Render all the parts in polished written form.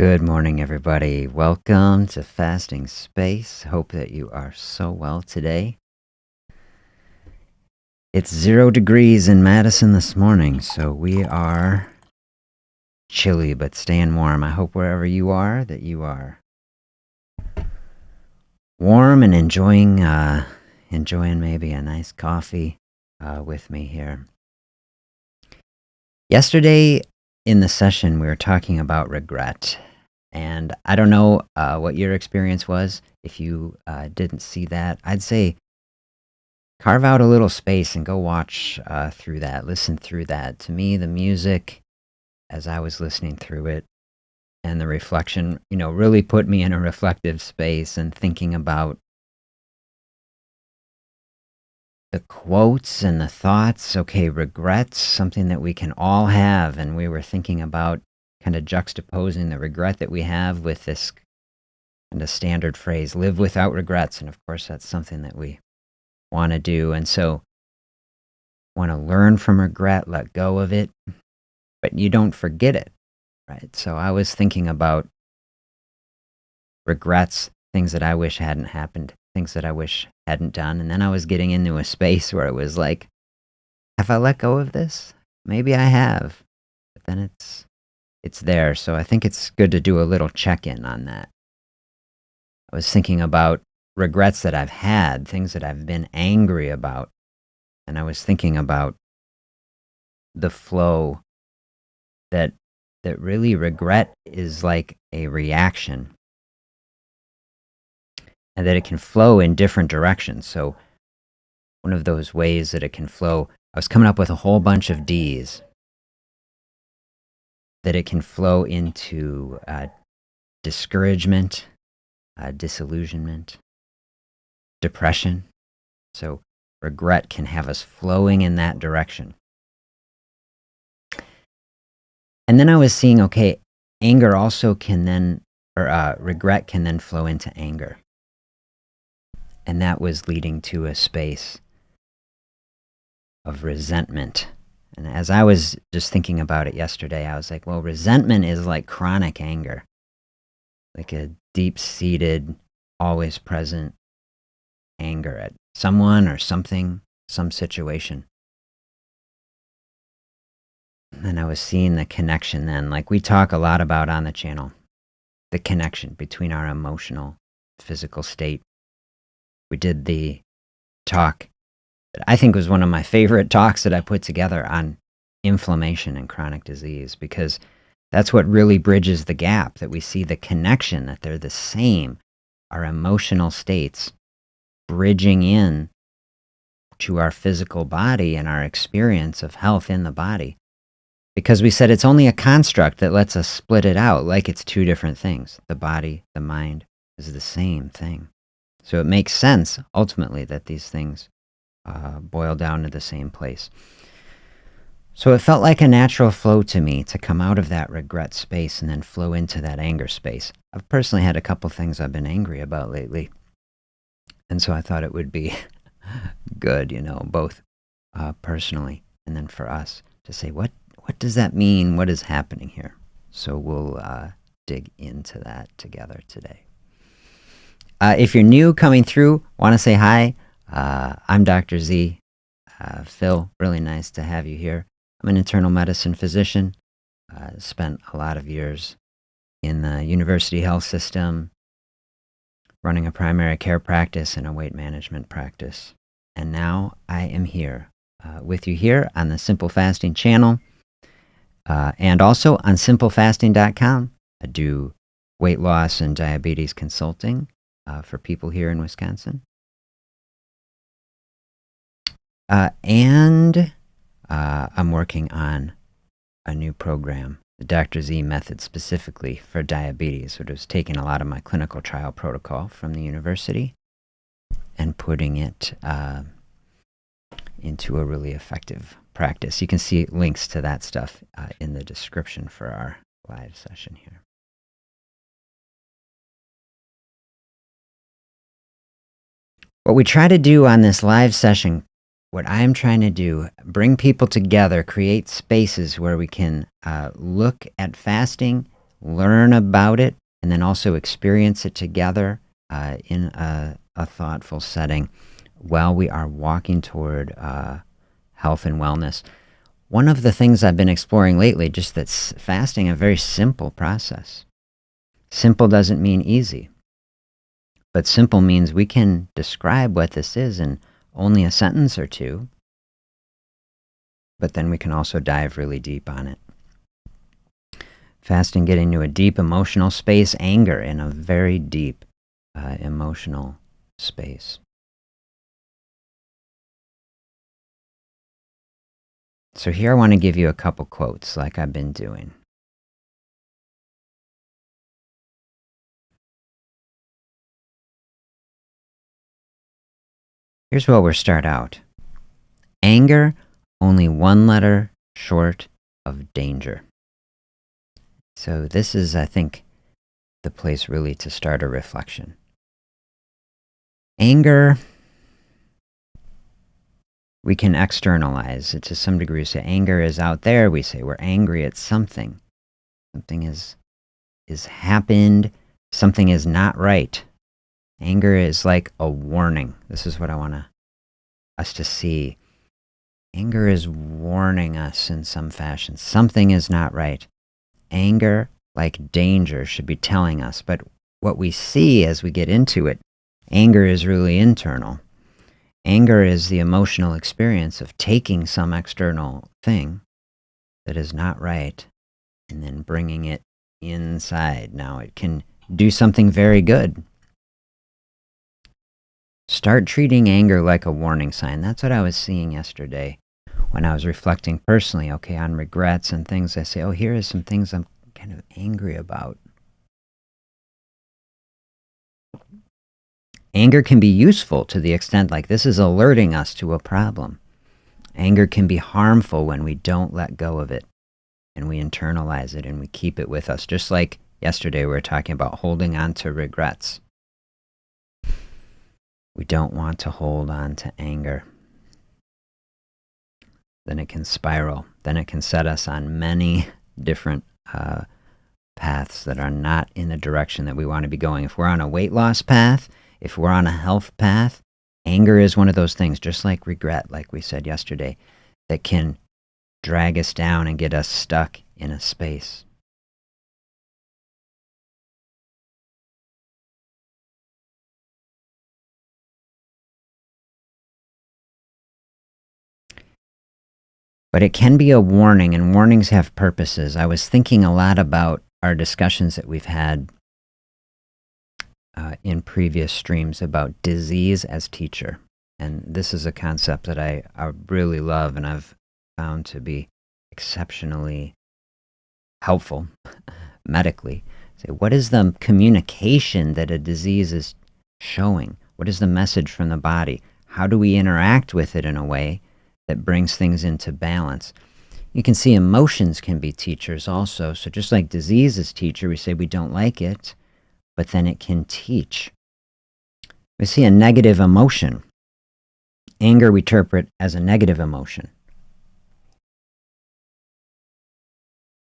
Good morning, everybody. Welcome to Fasting Space. Hope that you are so well today. It's 0 degrees in Madison this morning, so we are chilly but staying warm. I hope wherever you are that you are warm and enjoying maybe a nice coffee with me here. Yesterday in the session, we were talking about regret. And I don't know what your experience was. If you didn't see that, I'd say carve out a little space and go watch through that, listen through that. To me, the music, as I was listening through it, and the reflection, really put me in a reflective space and thinking about the quotes and the thoughts. Okay, regrets, something that we can all have. And we were thinking about kind of juxtaposing the regret that we have with this kind of standard phrase, live without regrets. And of course, that's something that we want to do. And so want to learn from regret, let go of it, but you don't forget it, right? So I was thinking about regrets, things that I wish hadn't happened, things that I wish hadn't done. And then I was getting into a space where it was like, have I let go of this? Maybe I have, but then it's there. So I think it's good to do a little check-in on that. I was thinking about regrets that I've had, things that I've been angry about. And I was thinking about the flow that really regret is like a reaction. And that it can flow in different directions. So one of those ways that it can flow, I was coming up with a whole bunch of Ds. That it can flow into discouragement, disillusionment, depression. So regret can have us flowing in that direction. And then I was seeing, okay, anger also can then, or regret can then flow into anger. And that was leading to a space of resentment. And as I was just thinking about it yesterday, I was like, well, resentment is like chronic anger, like a deep-seated, always present anger at someone or something, some situation. And I was seeing the connection then, like we talk a lot about on the channel, the connection between our emotional, physical state. We did the talk that I think was one of my favorite talks that I put together on inflammation and chronic disease, because that's what really bridges the gap, that we see the connection, that they're the same, our emotional states bridging in to our physical body and our experience of health in the body. Because we said it's only a construct that lets us split it out like it's two different things. The body, the mind is the same thing. So it makes sense, ultimately, that these things boil down to the same place. So it felt like a natural flow to me to come out of that regret space and then flow into that anger space. I've personally had a couple things I've been angry about lately. And so I thought it would be good, both personally and then for us to say, what does that mean? What is happening here? So we'll dig into that together today. If you're new coming through, want to say hi. I'm Dr. Z. Phil, really nice to have you here. I'm an internal medicine physician. Spent a lot of years in the university health system, running a primary care practice and a weight management practice. And now I am here with you here on the Simple Fasting channel and also on simplefasting.com. I do weight loss and diabetes consulting for people here in Wisconsin. And I'm working on a new program, the Dr. Z method specifically for diabetes, which was taking a lot of my clinical trial protocol from the university and putting it into a really effective practice. You can see links to that stuff in the description for our live session here. What we try to do on this live session, what I'm trying to do, bring people together, create spaces where we can look at fasting, learn about it and then also experience it together in a thoughtful setting while we are walking toward health and wellness. One of the things I've been exploring lately, just that's fasting, a very simple process. Simple doesn't mean easy, but simple means we can describe what this is in only a sentence or two, but then we can also dive really deep on it. Fasting, getting to a deep emotional space, anger in a very deep emotional space. So here I want to give you a couple quotes like I've been doing. Here's what we'll start out. Anger, only one letter short of danger. So this is, I think, the place really to start a reflection. Anger, we can externalize it to some degree. We say anger is out there. We say we're angry at something. Something is happened. Something is not right. Anger is like a warning. This is what I want us to see. Anger is warning us in some fashion. Something is not right. Anger, like danger, should be telling us. But what we see as we get into it, anger is really internal. Anger is the emotional experience of taking some external thing that is not right and then bringing it inside. Now, it can do something very good. Start treating anger like a warning sign. That's what I was seeing yesterday when I was reflecting personally, okay, on regrets and things. I say, oh, here are some things I'm kind of angry about. Anger can be useful to the extent like this is alerting us to a problem. Anger can be harmful when we don't let go of it and we internalize it and we keep it with us. Just like yesterday we were talking about holding on to regrets. We don't want to hold on to anger. Then it can spiral. Then it can set us on many different paths that are not in the direction that we want to be going. If we're on a weight loss path, if we're on a health path, anger is one of those things, just like regret, like we said yesterday, that can drag us down and get us stuck in a space. But it can be a warning, and warnings have purposes. I was thinking a lot about our discussions that we've had in previous streams about disease as teacher. And this is a concept that I really love and I've found to be exceptionally helpful medically. Say, what is the communication that a disease is showing? What is the message from the body? How do we interact with it in a way that brings things into balance? You can see emotions can be teachers also. So just like disease is teacher, we say we don't like it, but then it can teach. We see a negative emotion. Anger we interpret as a negative emotion.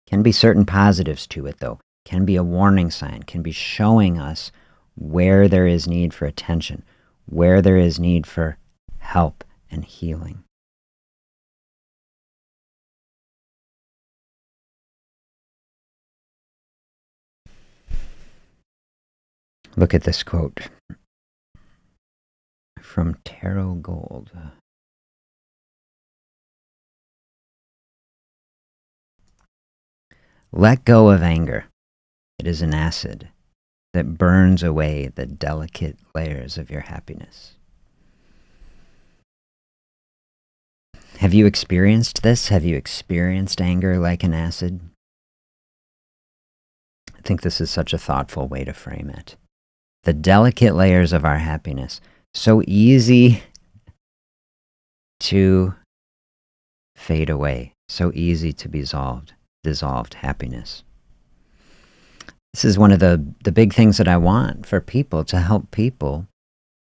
Can be certain positives to it though. Can be a warning sign, can be showing us where there is need for attention, where there is need for help and healing. Look at this quote from Tarot Gold. Let go of anger. It is an acid that burns away the delicate layers of your happiness. Have you experienced this? Have you experienced anger like an acid? I think this is such a thoughtful way to frame it. The delicate layers of our happiness, so easy to fade away, so easy to be dissolved happiness. This is one of the big things that I want for people, to help people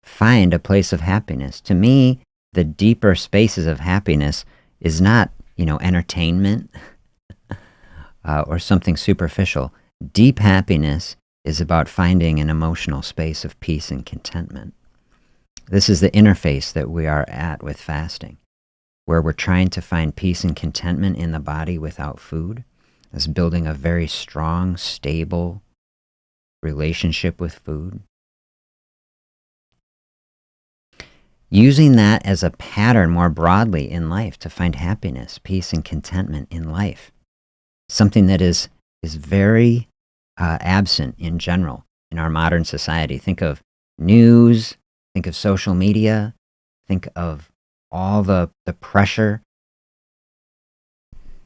find a place of happiness. To me, the deeper spaces of happiness is not, entertainment or something superficial. Deep happiness is about finding an emotional space of peace and contentment. This is the interface that we are at with fasting, where we're trying to find peace and contentment in the body without food. It's building a very strong, stable relationship with food. Using that as a pattern more broadly in life to find happiness, peace, and contentment in life. Something that is very absent in general in our modern society. Think of news, think of social media, think of all the pressure.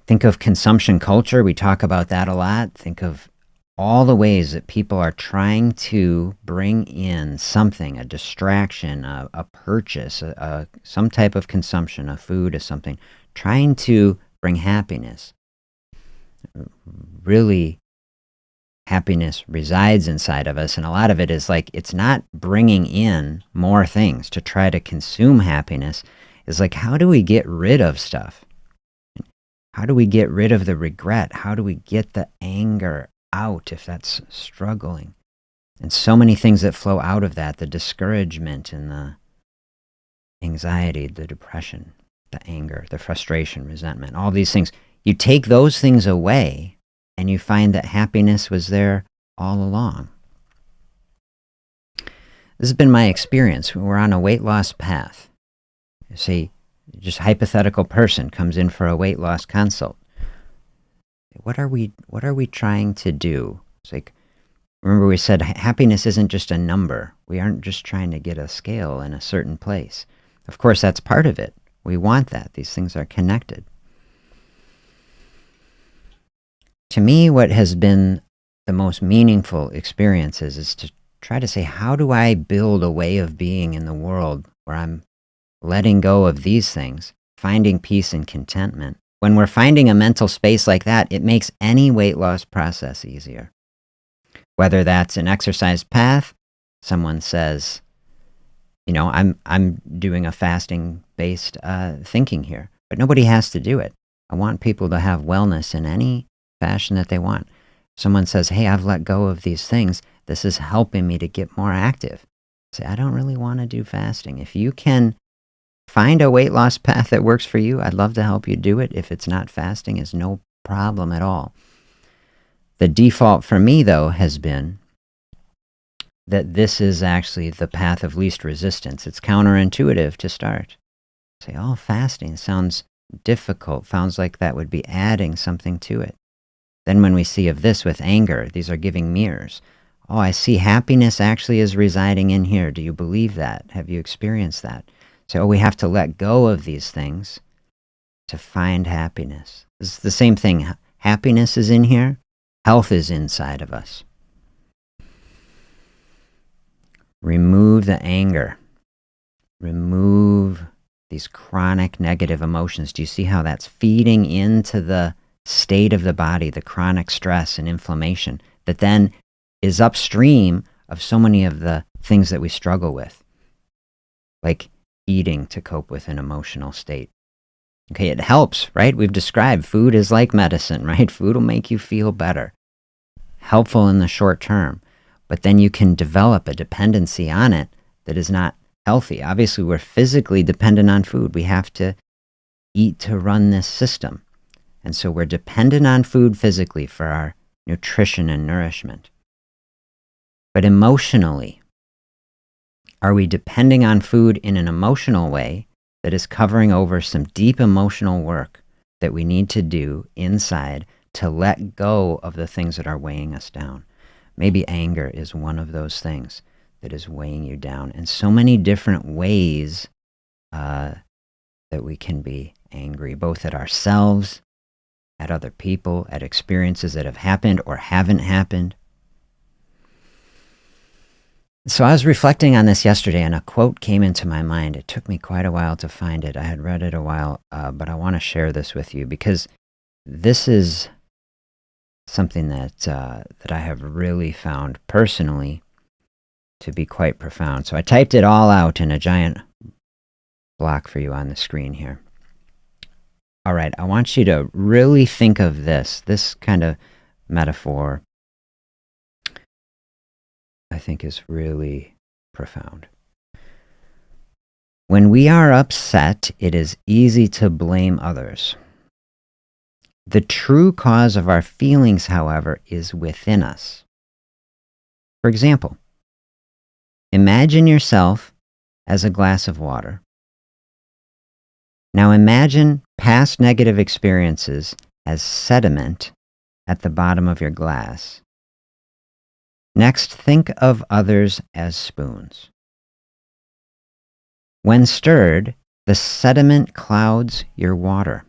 Think of consumption culture. We talk about that a lot. Think of all the ways that people are trying to bring in something, a distraction, a purchase, some type of consumption, a food, or something, trying to bring happiness. Really, happiness resides inside of us, and a lot of it is like, it's not bringing in more things to try to consume happiness. It's like, how do we get rid of stuff? How do we get rid of the regret? How do we get the anger out if that's struggling? And so many things that flow out of that, the discouragement and the anxiety, the depression, the anger, the frustration, resentment, all these things. You take those things away and you find that happiness was there all along. This has been my experience. We're on a weight loss path. See, just a hypothetical person comes in for a weight loss consult. What are we trying to do? It's like, remember we said happiness isn't just a number. We aren't just trying to get a scale in a certain place. Of course, that's part of it. We want that. These things are connected. To me, what has been the most meaningful experiences is to try to say, how do I build a way of being in the world where I'm letting go of these things, finding peace and contentment? When we're finding a mental space like that, it makes any weight loss process easier. Whether that's an exercise path, someone says, I'm doing a fasting-based thinking here, but nobody has to do it. I want people to have wellness in any fashion that they want. Someone says, hey, I've let go of these things. This is helping me to get more active. Say, I don't really want to do fasting. If you can find a weight loss path that works for you, I'd love to help you do it. If it's not fasting, it's no problem at all. The default for me, though, has been that this is actually the path of least resistance. It's counterintuitive to start. Say, oh, fasting sounds difficult. Sounds like that would be adding something to it. Then when we see of this with anger, these are giving mirrors. Oh, I see happiness actually is residing in here. Do you believe that? Have you experienced that? So we have to let go of these things to find happiness. It's the same thing. Happiness is in here. Health is inside of us. Remove the anger. Remove these chronic negative emotions. Do you see how that's feeding into the state of the body, the chronic stress and inflammation that then is upstream of so many of the things that we struggle with, like eating to cope with an emotional state. Okay, it helps, right? We've described food is like medicine, right? Food will make you feel better, helpful in the short term, but then you can develop a dependency on it that is not healthy. Obviously, we're physically dependent on food. We have to eat to run this system. And so we're dependent on food physically for our nutrition and nourishment. But emotionally, are we depending on food in an emotional way that is covering over some deep emotional work that we need to do inside to let go of the things that are weighing us down? Maybe anger is one of those things that is weighing you down. And so many different ways that we can be angry, both at ourselves, at other people, at experiences that have happened or haven't happened. So I was reflecting on this yesterday, and a quote came into my mind. It took me quite a while to find it. I had read it a while, but I want to share this with you because this is something that I have really found personally to be quite profound. So I typed it all out in a giant block for you on the screen here. All right, I want you to really think of this kind of metaphor I think is really profound. When we are upset, it is easy to blame others. The true cause of our feelings, however, is within us. For example, imagine yourself as a glass of water. Now imagine past negative experiences as sediment at the bottom of your glass. Next, think of others as spoons. When stirred, the sediment clouds your water.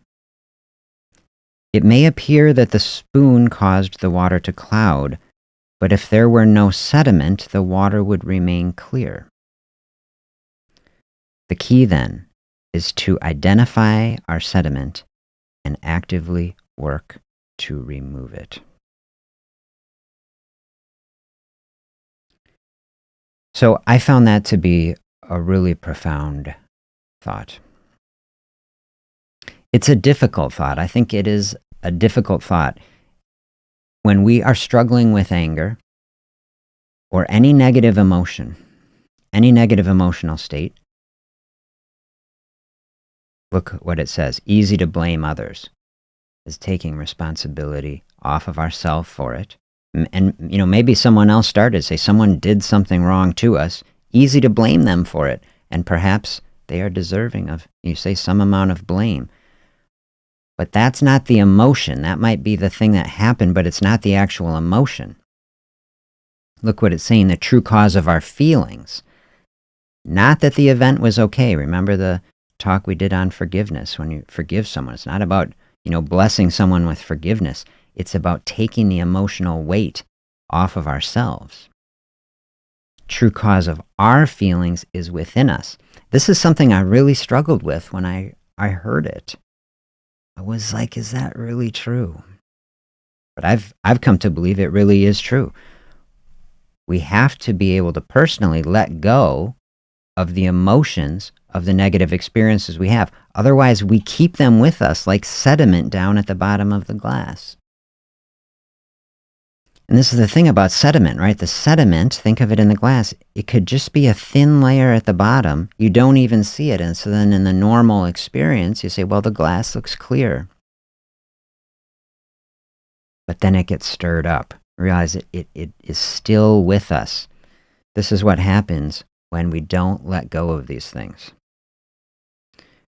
It may appear that the spoon caused the water to cloud, but if there were no sediment, the water would remain clear. The key then is to identify our sediment and actively work to remove it. So I found that to be a really profound thought. It's a difficult thought. I think it is a difficult thought. When we are struggling with anger or any negative emotion, any negative emotional state, look what it says. Easy to blame others is taking responsibility off of ourselves for it. And maybe someone else started, say someone did something wrong to us. Easy to blame them for it. And perhaps they are deserving of, you say, some amount of blame. But that's not the emotion. That might be the thing that happened, but it's not the actual emotion. Look what it's saying, the true cause of our feelings. Not that the event was okay. Remember the talk we did on forgiveness. When you forgive someone, it's not about, blessing someone with forgiveness. It's about taking the emotional weight off of ourselves. True cause of our feelings is within us. This is something I really struggled with when I heard it. I was like, is that really true? But I've come to believe it really is true. We have to be able to personally let go of the emotions of the negative experiences we have. Otherwise, we keep them with us like sediment down at the bottom of the glass. And this is the thing about sediment, right? The sediment, think of it in the glass, it could just be a thin layer at the bottom. You don't even see it. And so then in the normal experience, you say, well, the glass looks clear. But then it gets stirred up. Realize it is still with us. This is what happens when we don't let go of these things.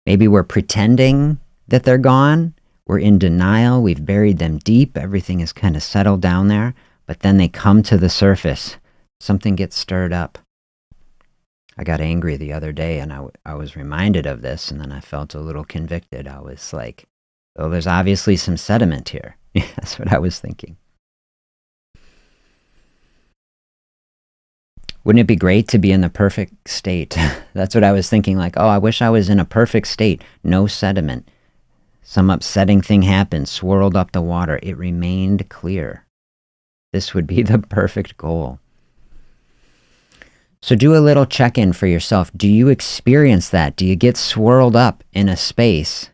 Maybe we're pretending that they're gone. We're in denial. We've buried them deep. Everything is kind of settled down there. But then they come to the surface. Something gets stirred up. I got angry the other day and I was reminded of this, and then I felt a little convicted. I was like, oh, there's obviously some sediment here. That's what I was thinking. Wouldn't it be great to be in the perfect state? That's what I was thinking, like, oh, I wish I was in a perfect state. No sediment. Some upsetting thing happened, swirled up the water. It remained clear. This would be the perfect goal. So do a little check-in for yourself. Do you experience that? Do you get swirled up in a space?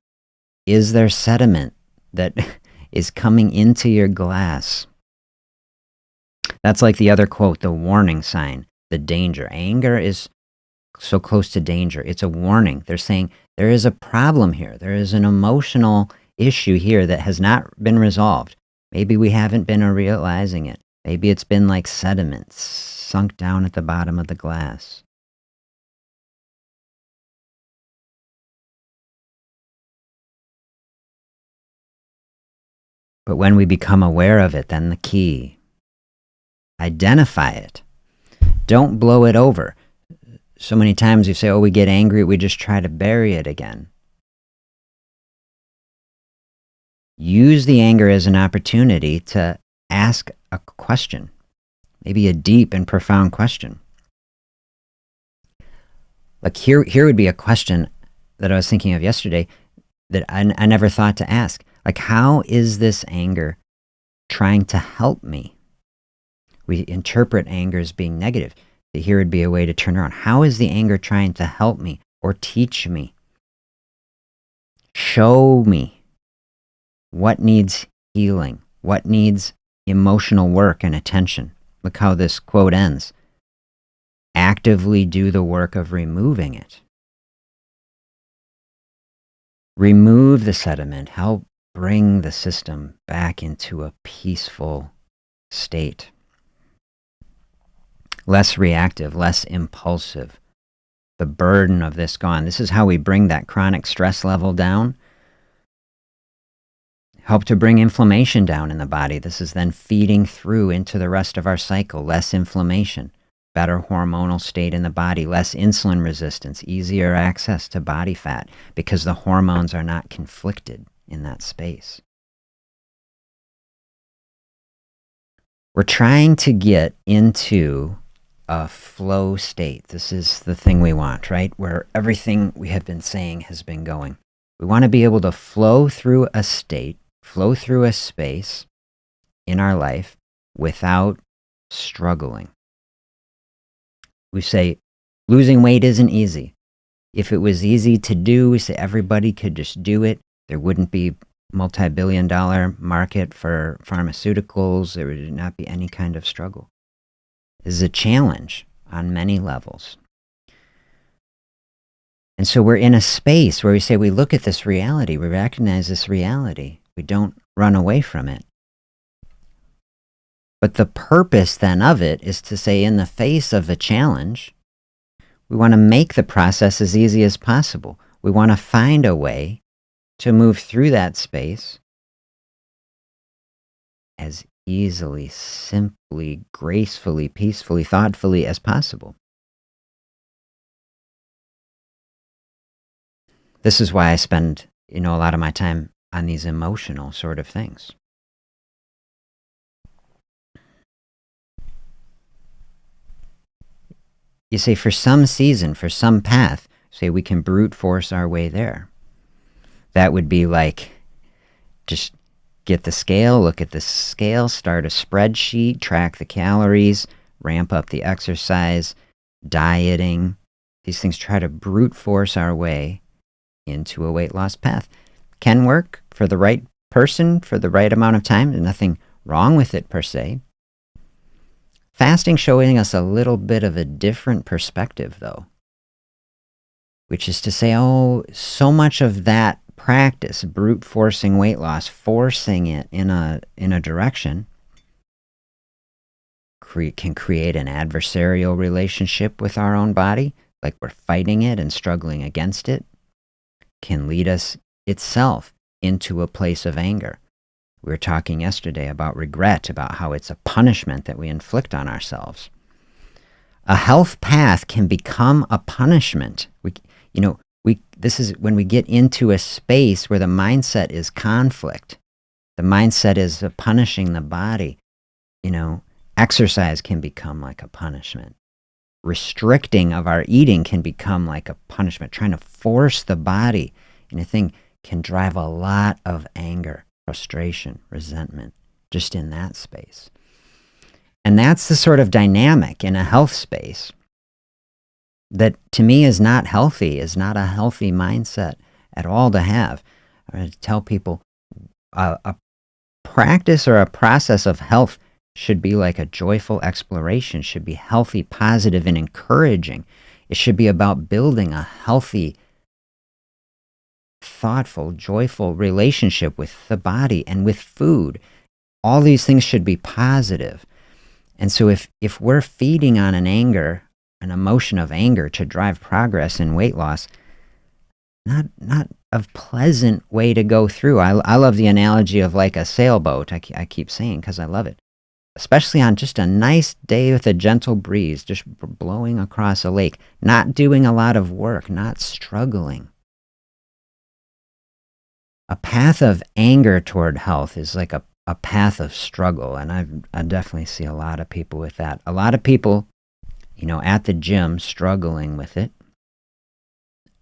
Is there sediment that is coming into your glass? That's like the other quote, the warning sign, the danger. Anger is so close to danger. It's a warning. They're saying there is a problem here. There is an emotional issue here that has not been resolved. Maybe we haven't been realizing it. Maybe it's been like sediment sunk down at the bottom of the glass. But when we become aware of it, then the key, identify it. Don't blow it over. So many times you say, oh, we get angry, we just try to bury it again. Use the anger as an opportunity to ask a question, maybe a deep and profound question. Like here would be a question that I was thinking of yesterday that I never thought to ask. Like, how is this anger trying to help me? We interpret anger as being negative. Here would be a way to turn around. How is the anger trying to help me or teach me? Show me what needs healing, what needs emotional work and attention. Look how this quote ends. actively do the work of removing it. Remove the sediment. Help bring the system back into a peaceful state. Less reactive, less impulsive. The burden of this gone. This is how we bring that chronic stress level down. Help to bring inflammation down in the body. This is then feeding through into the rest of our cycle. Less inflammation, better hormonal state in the body, less insulin resistance, easier access to body fat because the hormones are not conflicted in that space. We're trying to get into a flow state. This is the thing we want, right? Where everything we have been saying has been going. We want to be able to flow through a state, flow through a space in our life without struggling. We say losing weight isn't easy. If it was easy to do, we say everybody could just do it. There wouldn't be multi-billion-dollar market for pharmaceuticals. There would not be any kind of struggle. This is a challenge on many levels. And so we're in a space where we say we look at this reality, we recognize this reality. We don't run away from it. But the purpose then of it is to say in the face of a challenge, we want to make the process as easy as possible. We want to find a way to move through that space as easily, simply, gracefully, peacefully, thoughtfully as possible. This is why I spend, a lot of my time on these emotional sort of things. You say for some season, for some path, say we can brute force our way there. That would be like just get the scale, look at the scale, start a spreadsheet, track the calories, ramp up the exercise, dieting. These things try to brute force our way into a weight loss path. Can work for the right person for the right amount of time. There's nothing wrong with it per se. Fasting showing us a little bit of a different perspective though, which is to say, so much of that practice, brute forcing weight loss, forcing it in a direction, can create an adversarial relationship with our own body, like we're fighting it and struggling against it, can lead us itself into a place of anger. We were talking yesterday about regret, about how it's a punishment that we inflict on ourselves. A health path can become a punishment. This is when we get into a space where the mindset is conflict. The mindset is punishing the body. Exercise can become like a punishment. Restricting of our eating can become like a punishment. Trying to force the body in a thing can drive a lot of anger, frustration, resentment, just in that space. And that's the sort of dynamic in a health space that to me is not healthy, is not a healthy mindset at all to have. I'm going to tell people a practice or a process of health should be like a joyful exploration, should be healthy, positive, and encouraging. It should be about building a healthy, thoughtful, joyful relationship with the body and with food. All these things should be positive. And so if we're feeding on an emotion of anger to drive progress in weight loss, not a pleasant way to go through. I love the analogy of like a sailboat. I keep saying because I love it. Especially on just a nice day with a gentle breeze, just blowing across a lake, not doing a lot of work, not struggling. A path of anger toward health is like a path of struggle, and I definitely see a lot of people with that. A lot of people, at the gym struggling with it.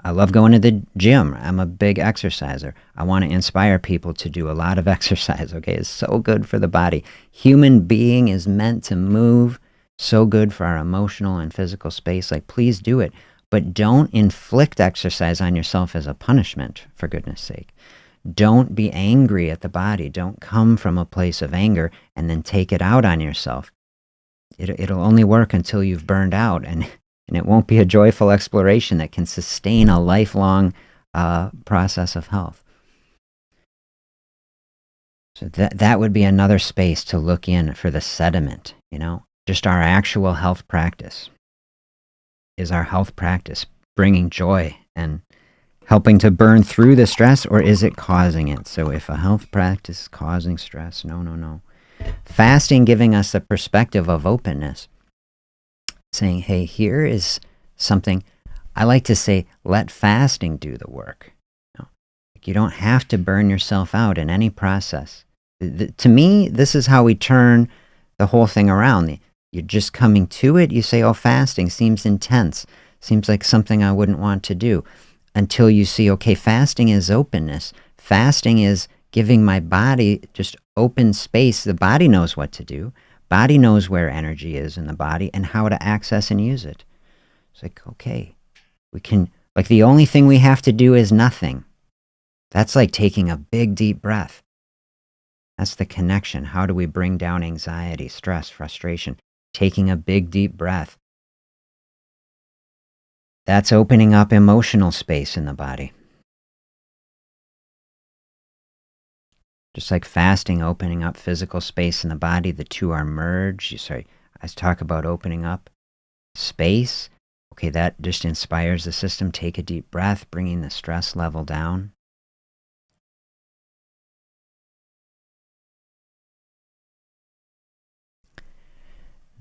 I love going to the gym. I'm a big exerciser. I want to inspire people to do a lot of exercise, okay? It's so good for the body. Human being is meant to move, so good for our emotional and physical space. Like, please do it. But don't inflict exercise on yourself as a punishment, for goodness sake. Don't be angry at the body. Don't come from a place of anger and then take it out on yourself. It'll only work until you've burned out, and and it won't be a joyful exploration that can sustain a lifelong process of health. So that would be another space to look in for the sediment, just our actual health practice. Is our health practice bringing joy and helping to burn through the stress, or is it causing it? So if a health practice is causing stress, no. Fasting giving us a perspective of openness, saying, hey, here is something. I like to say, let fasting do the work. You don't have to burn yourself out in any process. To me, this is how we turn the whole thing around. You're just coming to it. You say, oh, fasting seems intense. Seems like something I wouldn't want to do. Until you see, okay, fasting is openness. Fasting is giving my body just open space. The body knows what to do. Body knows where energy is in the body and how to access and use it. It's like, okay, we can, like the only thing we have to do is nothing. That's like taking a big, deep breath. That's the connection. How do we bring down anxiety, stress, frustration? Taking a big, deep breath. That's opening up emotional space in the body. Just like fasting, opening up physical space in the body, the two are merged. I talk about opening up space. Okay, that just inspires the system. Take a deep breath, bringing the stress level down.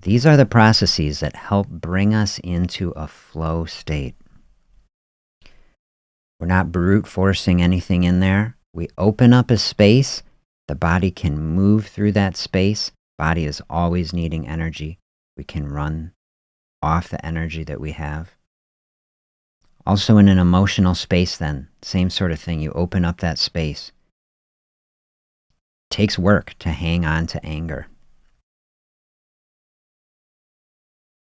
These are the processes that help bring us into a flow state. We're not brute forcing anything in there. We open up a space. The body can move through that space. Body is always needing energy. We can run off the energy that we have. Also in an emotional space then, same sort of thing. You open up that space. It takes work to hang on to anger.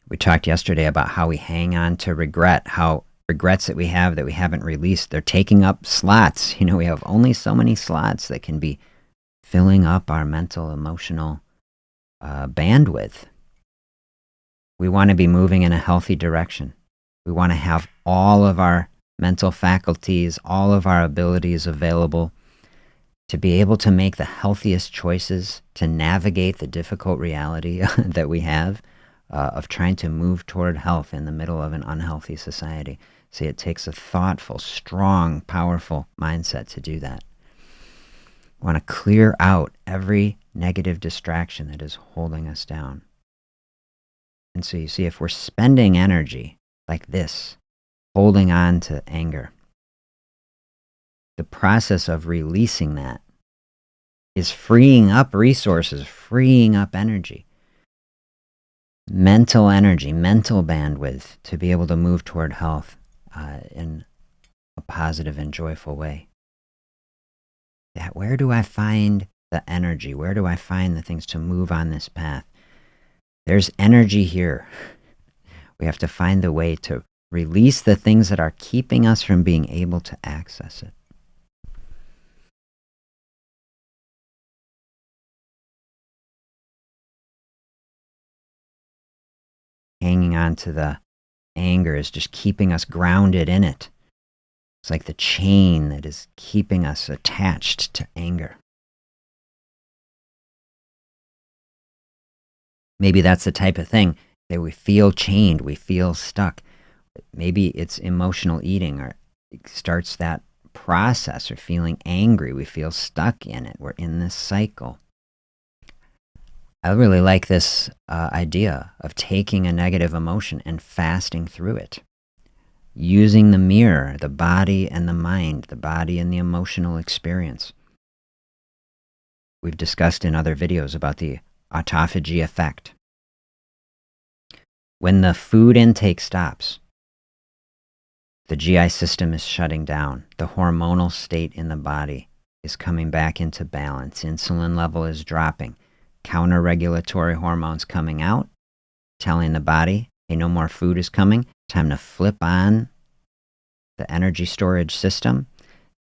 We talked yesterday about how we hang on to regret, how regrets that we haven't released, they're taking up slots. We have only so many slots that can be filling up our mental, emotional bandwidth. We want to be moving in a healthy direction. We want to have all of our mental faculties, all of our abilities available to be able to make the healthiest choices, to navigate the difficult reality that we have. Of trying to move toward health in the middle of an unhealthy society. See, it takes a thoughtful, strong, powerful mindset to do that. We want to clear out every negative distraction that is holding us down. And so you see, if we're spending energy like this, holding on to anger, the process of releasing that is freeing up resources, freeing up energy. Mental energy, mental bandwidth to be able to move toward health in a positive and joyful way. Where do I find the energy? Where do I find the things to move on this path? There's energy here. We have to find the way to release the things that are keeping us from being able to access it. Hanging on to the anger is just keeping us grounded in it. It's like the chain that is keeping us attached to anger. Maybe that's the type of thing that we feel chained, we feel stuck. Maybe it's emotional eating, or it starts that process, or feeling angry. We feel stuck in it. We're in this cycle. I really like this idea of taking a negative emotion and fasting through it. Using the mirror, the body and the mind, the body and the emotional experience. We've discussed in other videos about the autophagy effect. When the food intake stops, the GI system is shutting down. The hormonal state in the body is coming back into balance. Insulin level is dropping. Counter-regulatory hormones coming out, telling the body, hey, no more food is coming. Time to flip on the energy storage system.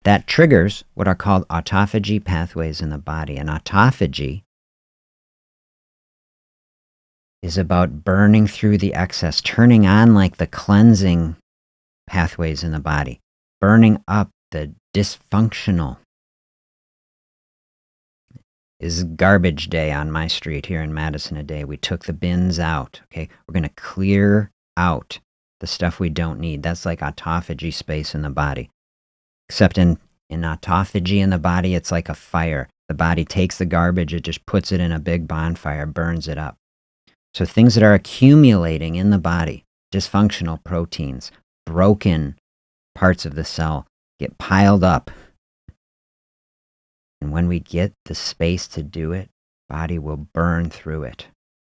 That triggers what are called autophagy pathways in the body. And autophagy is about burning through the excess, turning on like the cleansing pathways in the body, burning up the dysfunctional. Is garbage day on my street here in Madison today. We took the bins out, okay? We're going to clear out the stuff we don't need. That's like autophagy space in the body. Except in autophagy in the body, it's like a fire. The body takes the garbage, it just puts it in a big bonfire, burns it up. So things that are accumulating in the body, dysfunctional proteins, broken parts of the cell, get piled up. And when we get the space to do it, body will burn through it.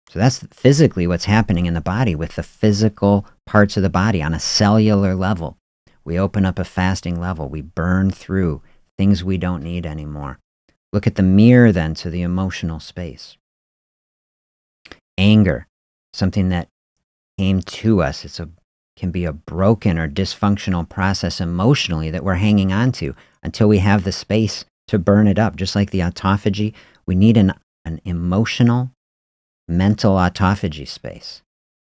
So that's physically what's happening in the body with the physical parts of the body on a cellular level. We open up a fasting level. We burn through things we don't need anymore. Look at the mirror then to the emotional space. Anger, something that came to us. Can be a broken or dysfunctional process emotionally that we're hanging on to until we have the space to burn it up. Just like the autophagy, we need an emotional, mental autophagy space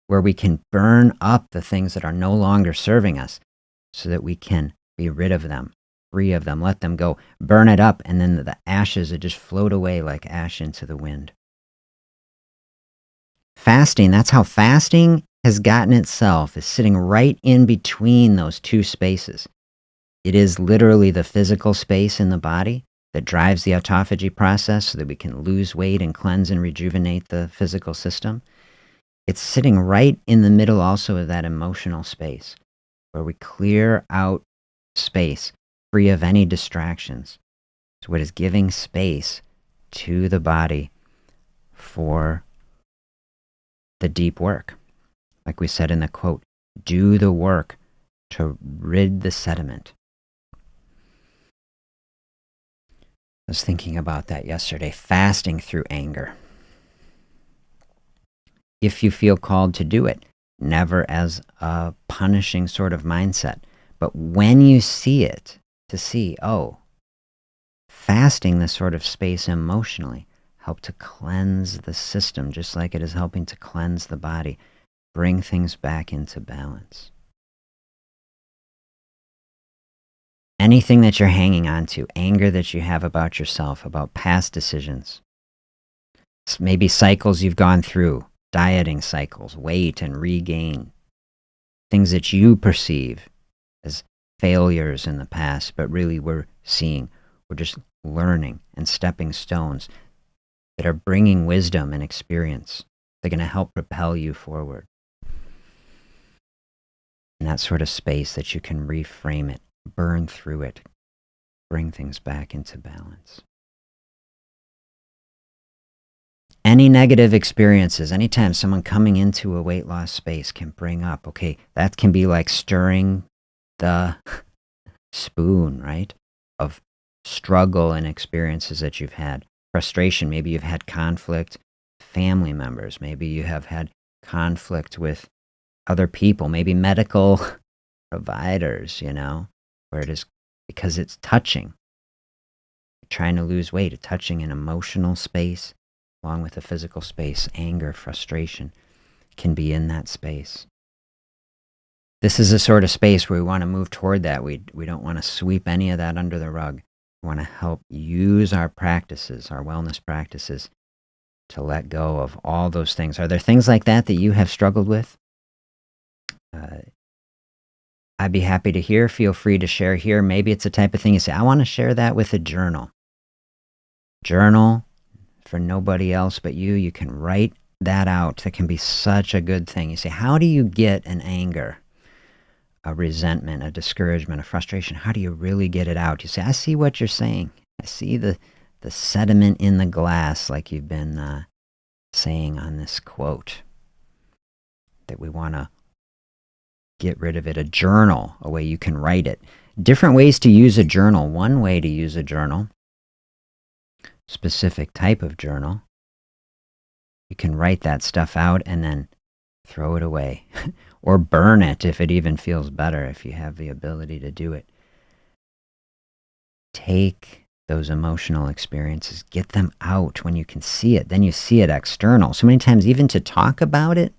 where we can burn up the things that are no longer serving us so that we can be rid of them, free of them, let them go, burn it up, and then the ashes would just float away like ash into the wind. Fasting, that's how fasting has gotten itself, is sitting right in between those two spaces. It is literally the physical space in the body that drives the autophagy process so that we can lose weight and cleanse and rejuvenate the physical system. It's sitting right in the middle also of that emotional space where we clear out space, free of any distractions. It's what is giving space to the body for the deep work. Like we said in the quote, do the work to rid the sediment. I was thinking about that yesterday, fasting through anger. If you feel called to do it, never as a punishing sort of mindset, but when you see it, to see, oh, fasting this sort of space emotionally help to cleanse the system, just like it is helping to cleanse the body, bring things back into balance. Anything that you're hanging on to, anger that you have about yourself, about past decisions, maybe cycles you've gone through, dieting cycles, weight and regain, things that you perceive as failures in the past, but really we're just learning and stepping stones that are bringing wisdom and experience. They're going to help propel you forward. In that sort of space that you can reframe it, burn through it, bring things back into balance. Any negative experiences, anytime someone coming into a weight loss space can bring up, okay, that can be like stirring the spoon, right, of struggle and experiences that you've had. Frustration, maybe you've had conflict, family members, maybe you have had conflict with other people, maybe medical providers, where it is because it's touching. Trying to lose weight, touching an emotional space along with a physical space, anger, frustration can be in that space. This is a sort of space where we want to move toward that. We don't want to sweep any of that under the rug. We want to help use our practices, our wellness practices, to let go of all those things. Are there things like that you have struggled with? I'd be happy to hear. Feel free to share here. Maybe it's the type of thing you say, I want to share that with a journal. Journal for nobody else but you. You can write that out. That can be such a good thing. You say, how do you get an anger, a resentment, a discouragement, a frustration? How do you really get it out? You say, I see what you're saying. I see the sediment in the glass, like you've been saying on this quote, that we want to get rid of it. A journal, a way you can write it. Different ways to use a journal. One way to use a journal, specific type of journal, you can write that stuff out and then throw it away or burn it if it even feels better, if you have the ability to do it. Take those emotional experiences. Get them out when you can see it. Then you see it external. So many times, even to talk about it,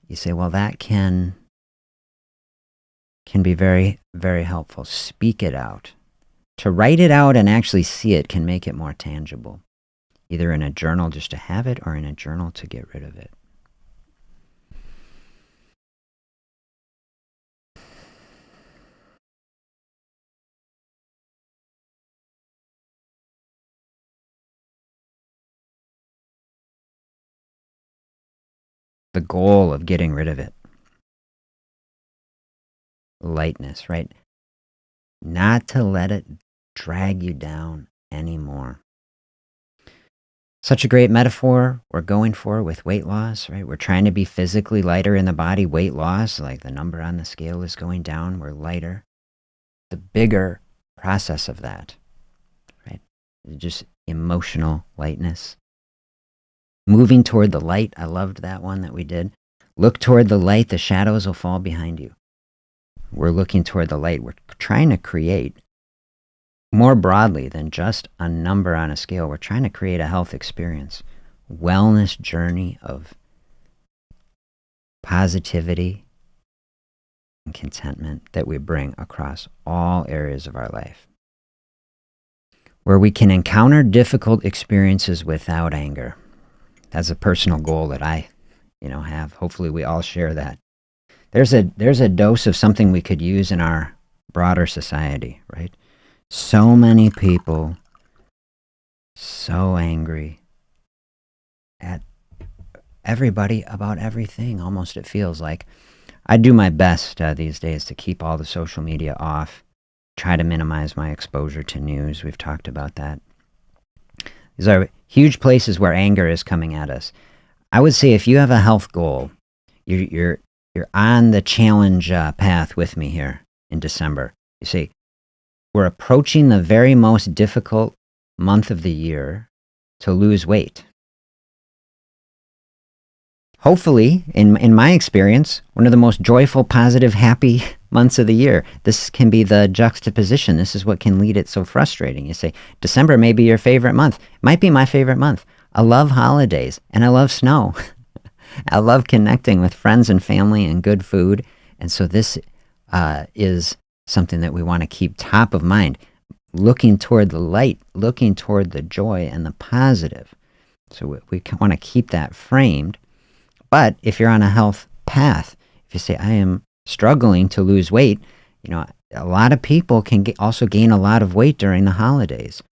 you say, well, that can be very, very helpful. Speak it out. To write it out and actually see it can make it more tangible, either in a journal just to have it or in a journal to get rid of it. The goal of getting rid of it. Lightness, right? Not to let it drag you down anymore. Such a great metaphor we're going for with weight loss, right? We're trying to be physically lighter in the body. Weight loss, like the number on the scale is going down, we're lighter. The bigger process of that, right? Just emotional lightness. Moving toward the light. I loved that one that we did. Look toward the light, the shadows will fall behind you. We're looking toward the light. We're trying to create, more broadly than just a number on a scale, we're trying to create a health experience, wellness journey of positivity and contentment that we bring across all areas of our life, where we can encounter difficult experiences without anger. That's a personal goal that I, have. Hopefully we all share that. There's a dose of something we could use in our broader society, right? So many people so angry at everybody about everything, almost it feels like. I do my best these days to keep all the social media off, try to minimize my exposure to news. We've talked about that. These are huge places where anger is coming at us. I would say if you have a health goal, you're on the challenge path with me here in December. You say, we're approaching the very most difficult month of the year to lose weight. Hopefully, in my experience, one of the most joyful, positive, happy months of the year. This can be the juxtaposition. This is what can lead it so frustrating. You say, December may be your favorite month. It might be my favorite month. I love holidays, and I love snow. I love connecting with friends and family and good food. And so this is something that we want to keep top of mind, looking toward the light, looking toward the joy and the positive. So we want to keep that framed. But if you're on a health path, if you say, I am struggling to lose weight, a lot of people can also gain a lot of weight during the holidays.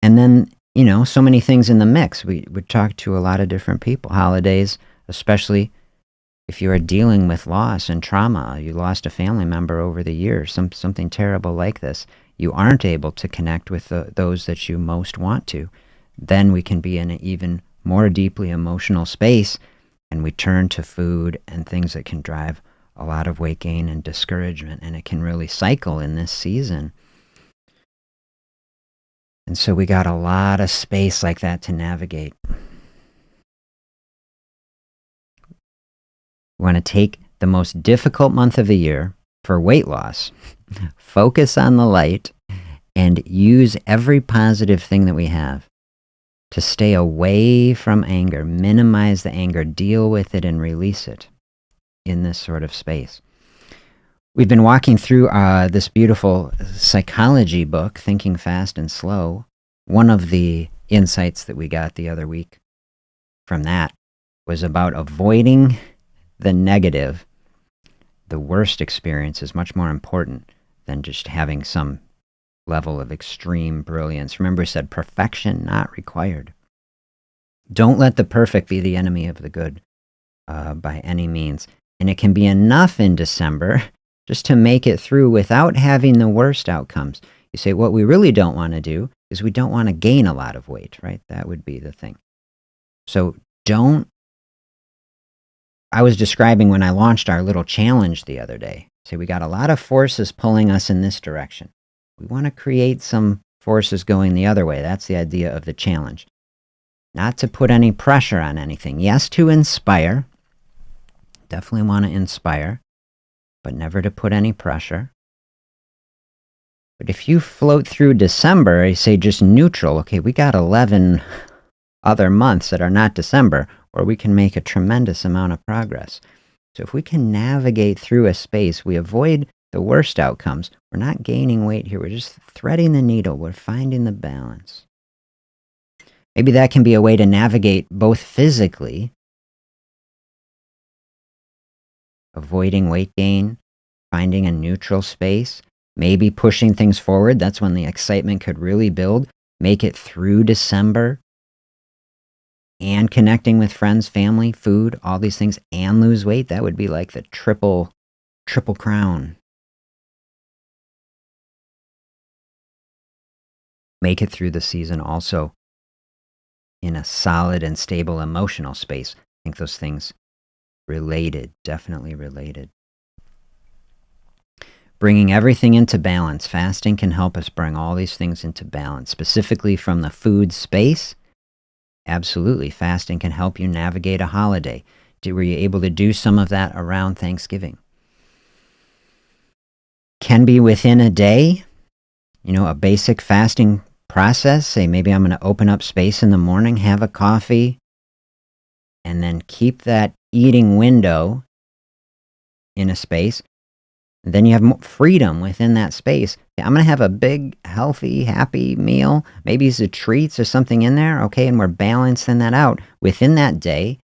And then, so many things in the mix. We would talk to a lot of different people. Holidays, especially if you are dealing with loss and trauma, you lost a family member over the years, something terrible like this, you aren't able to connect with those that you most want to, then we can be in an even more deeply emotional space, and we turn to food and things that can drive a lot of weight gain and discouragement, and it can really cycle in this season. And so we got a lot of space like that to navigate. We want to take the most difficult month of the year for weight loss, focus on the light, and use every positive thing that we have to stay away from anger, minimize the anger, deal with it, and release it in this sort of space. We've been walking through this beautiful psychology book, Thinking Fast and Slow. One of the insights that we got the other week from that was about avoiding the negative. The worst experience is much more important than just having some level of extreme brilliance. Remember, we said perfection not required. Don't let the perfect be the enemy of the good by any means. And it can be enough in December just to make it through without having the worst outcomes. You say, what we really don't want to do is we don't want to gain a lot of weight, right? That would be the thing. So I was describing when I launched our little challenge the other day. Say, we got a lot of forces pulling us in this direction. We want to create some forces going the other way. That's the idea of the challenge. Not to put any pressure on anything. Yes, to inspire. Definitely want to inspire, but never to put any pressure. But if you float through December, I say just neutral, okay, we got 11 other months that are not December, or we can make a tremendous amount of progress. So if we can navigate through a space, we avoid the worst outcomes. We're not gaining weight here. We're just threading the needle. We're finding the balance. Maybe that can be a way to navigate both physically, avoiding weight gain, finding a neutral space, maybe pushing things forward. That's when the excitement could really build. Make it through December and connecting with friends, family, food, all these things, and lose weight. That would be like the triple crown. Make it through the season also in a solid and stable emotional space. I think those things related, definitely related. Bringing everything into balance. Fasting can help us bring all these things into balance, specifically from the food space. Absolutely, fasting can help you navigate a holiday. Were you able to do some of that around Thanksgiving? Can be within a day, a basic fasting process. Say maybe I'm going to open up space in the morning, have a coffee, and then keep that eating window in a space. And then you have freedom within that space. I'm going to have a big, healthy, happy meal. Maybe it's a treats or something in there. Okay, and we're balancing that out within that day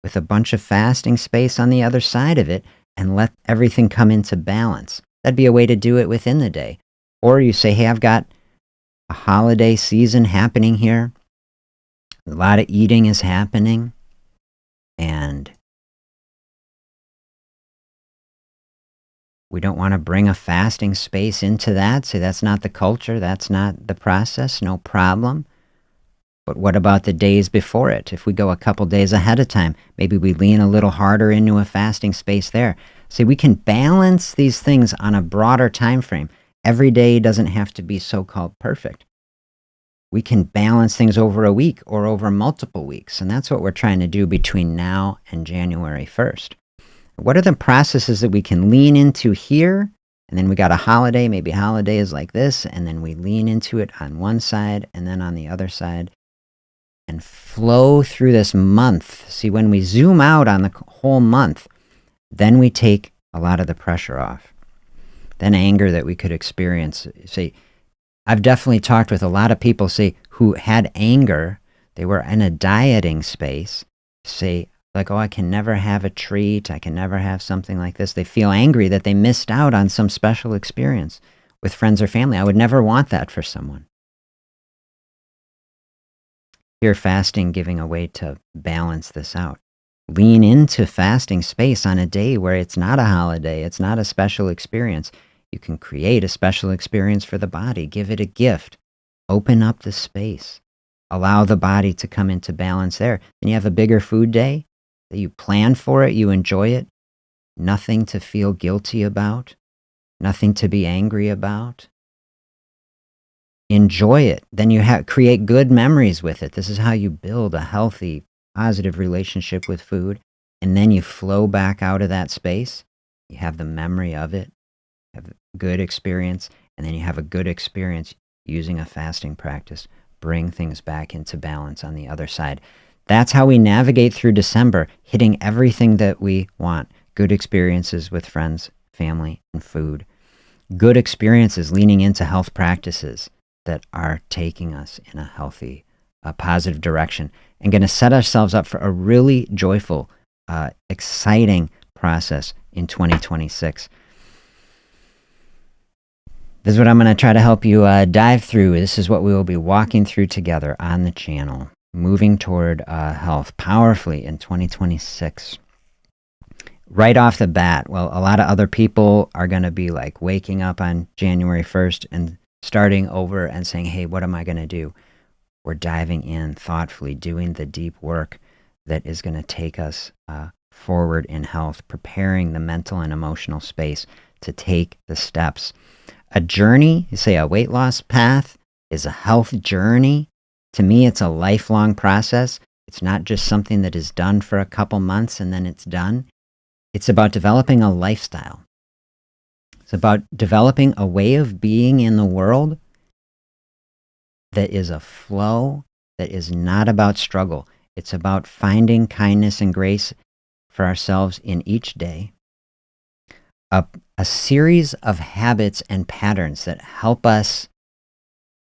with a bunch of fasting space on the other side of it, and let everything come into balance. That'd be a way to do it within the day. Or you say, hey, I've got a holiday season happening here. A lot of eating is happening. And we don't want to bring a fasting space into that. Say that's not the culture. That's not the process. No problem. But what about the days before it? If we go a couple days ahead of time, maybe we lean a little harder into a fasting space there. See, we can balance these things on a broader time frame. Every day doesn't have to be so-called perfect. We can balance things over a week or over multiple weeks, and that's what we're trying to do between now and January 1st. What are the processes that we can lean into here? And then we got a holiday, maybe holiday is like this, and then we lean into it on one side and then on the other side, and flow through this month. See, when we zoom out on the whole month, then we take a lot of the pressure off. Then anger that we could experience. See, I've definitely talked with a lot of people, say, who had anger. They were in a dieting space, say, like, oh, I can never have a treat. I can never have something like this. They feel angry that they missed out on some special experience with friends or family. I would never want that for someone. Here, fasting giving a way to balance this out. Lean into fasting space on a day where it's not a holiday. It's not a special experience. You can create a special experience for the body. Give it a gift. Open up the space. Allow the body to come into balance there. Then you have a bigger food day. That you plan for it, you enjoy it. Nothing to feel guilty about. Nothing to be angry about. Enjoy it. Then you create good memories with it. This is how you build a healthy, positive relationship with food. And then you flow back out of that space. You have the memory of it. Have a good experience. And then you have a good experience using a fasting practice. Bring things back into balance on the other side. That's how we navigate through December, hitting everything that we want. Good experiences with friends, family, and food. Good experiences leaning into health practices that are taking us in a healthy, positive direction, and going to set ourselves up for a really joyful, exciting process in 2026. This is what I'm going to try to help you dive through. This is what we will be walking through together on the channel, moving toward health powerfully in 2026. Right off the bat, well, a lot of other people are going to be like waking up on January 1st and starting over and saying, hey, what am I going to do? We're diving in thoughtfully, doing the deep work that is going to take us forward in health, preparing the mental and emotional space to take the steps. A journey, you say a weight loss path is a health journey. To me, it's a lifelong process. It's not just something that is done for a couple months and then it's done. It's about developing a lifestyle. It's about developing a way of being in the world that is a flow, that is not about struggle. It's about finding kindness and grace for ourselves in each day. A series of habits and patterns that help us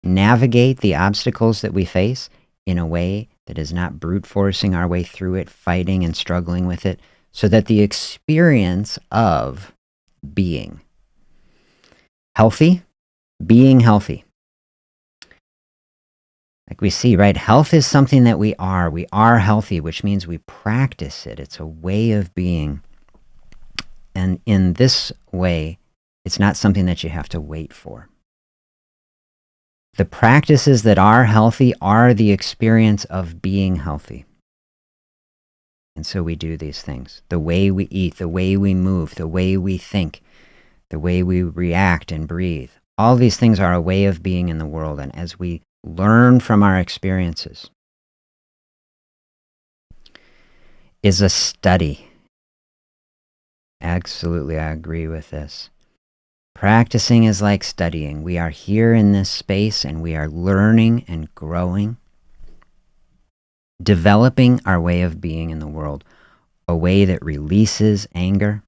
navigate the obstacles that we face in a way that is not brute forcing our way through it, fighting and struggling with it, so that the experience of being healthy, like we see, right? Health is something that we are. We are healthy, which means we practice it. It's a way of being. And in this way, it's not something that you have to wait for. The practices that are healthy are the experience of being healthy. And so we do these things. The way we eat, the way we move, the way we think, the way we react and breathe. All these things are a way of being in the world. And as we learn from our experiences, is a study. Absolutely, I agree with this. Practicing is like studying. We are here in this space and we are learning and growing, developing our way of being in the world, a way that releases anger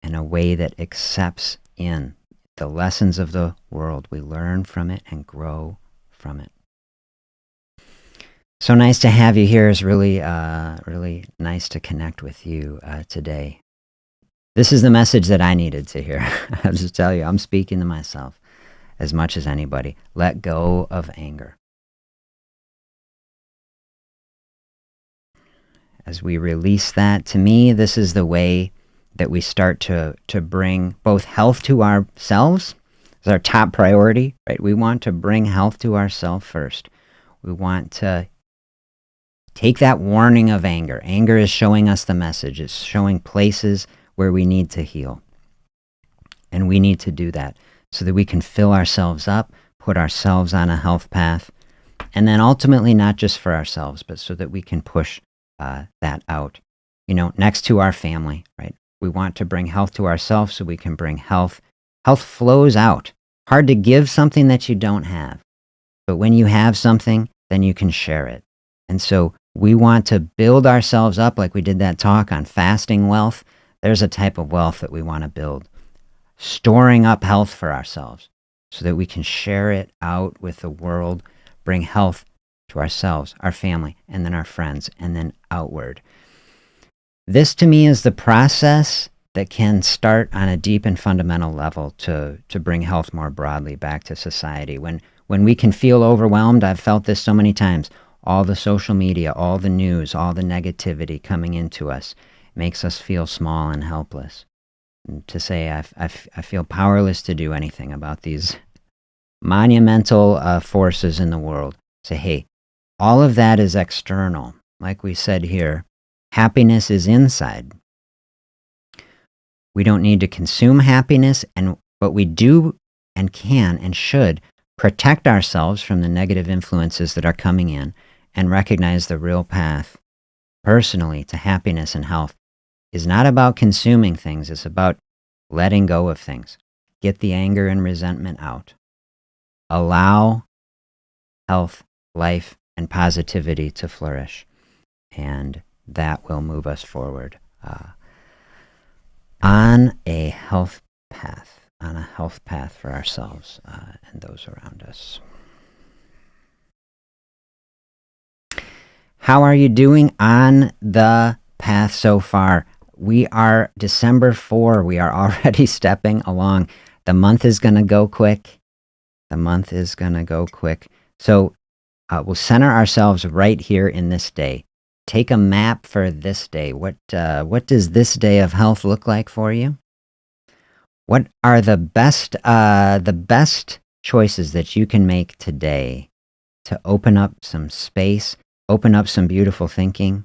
and a way that accepts in the lessons of the world. We learn from it and grow from it. So nice to have you here. It's really, really nice to connect with you today. This is the message that I needed to hear. I'll just tell you, I'm speaking to myself as much as anybody. Let go of anger. As we release that, to me, this is the way that we start to bring both health to ourselves. It's our top priority, right? We want to bring health to ourselves first. We want to take that warning of anger. Anger is showing us the message. It's showing places where we need to heal. And we need to do that so that we can fill ourselves up, put ourselves on a health path, and then ultimately not just for ourselves, but so that we can push that out, next to our family, right? We want to bring health to ourselves so we can bring health. Health flows out. Hard to give something that you don't have. But when you have something, then you can share it. And so we want to build ourselves up like we did that talk on fasting wealth. There's a type of wealth that we want to build, storing up health for ourselves so that we can share it out with the world, bring health to ourselves, our family, and then our friends, and then outward. This to me is the process that can start on a deep and fundamental level to bring health more broadly back to society. When we can feel overwhelmed, I've felt this so many times, all the social media, all the news, all the negativity coming into us makes us feel small and helpless. And to say I feel powerless to do anything about these monumental forces in the world. Say, hey, all of that is external. Like we said here, happiness is inside. We don't need to consume happiness, but we do and can and should protect ourselves from the negative influences that are coming in and recognize the real path personally to happiness and health is not about consuming things. It's about letting go of things. Get the anger and resentment out. Allow health, life, and positivity to flourish. And that will move us forward on a health path, for ourselves and those around us. How are you doing on the path so far? We are December 4. We are already stepping along. The month is going to go quick. So we'll center ourselves right here in this day. Take a map for this day. What does this day of health look like for you? What are the best choices that you can make today to open up some space, open up some beautiful thinking,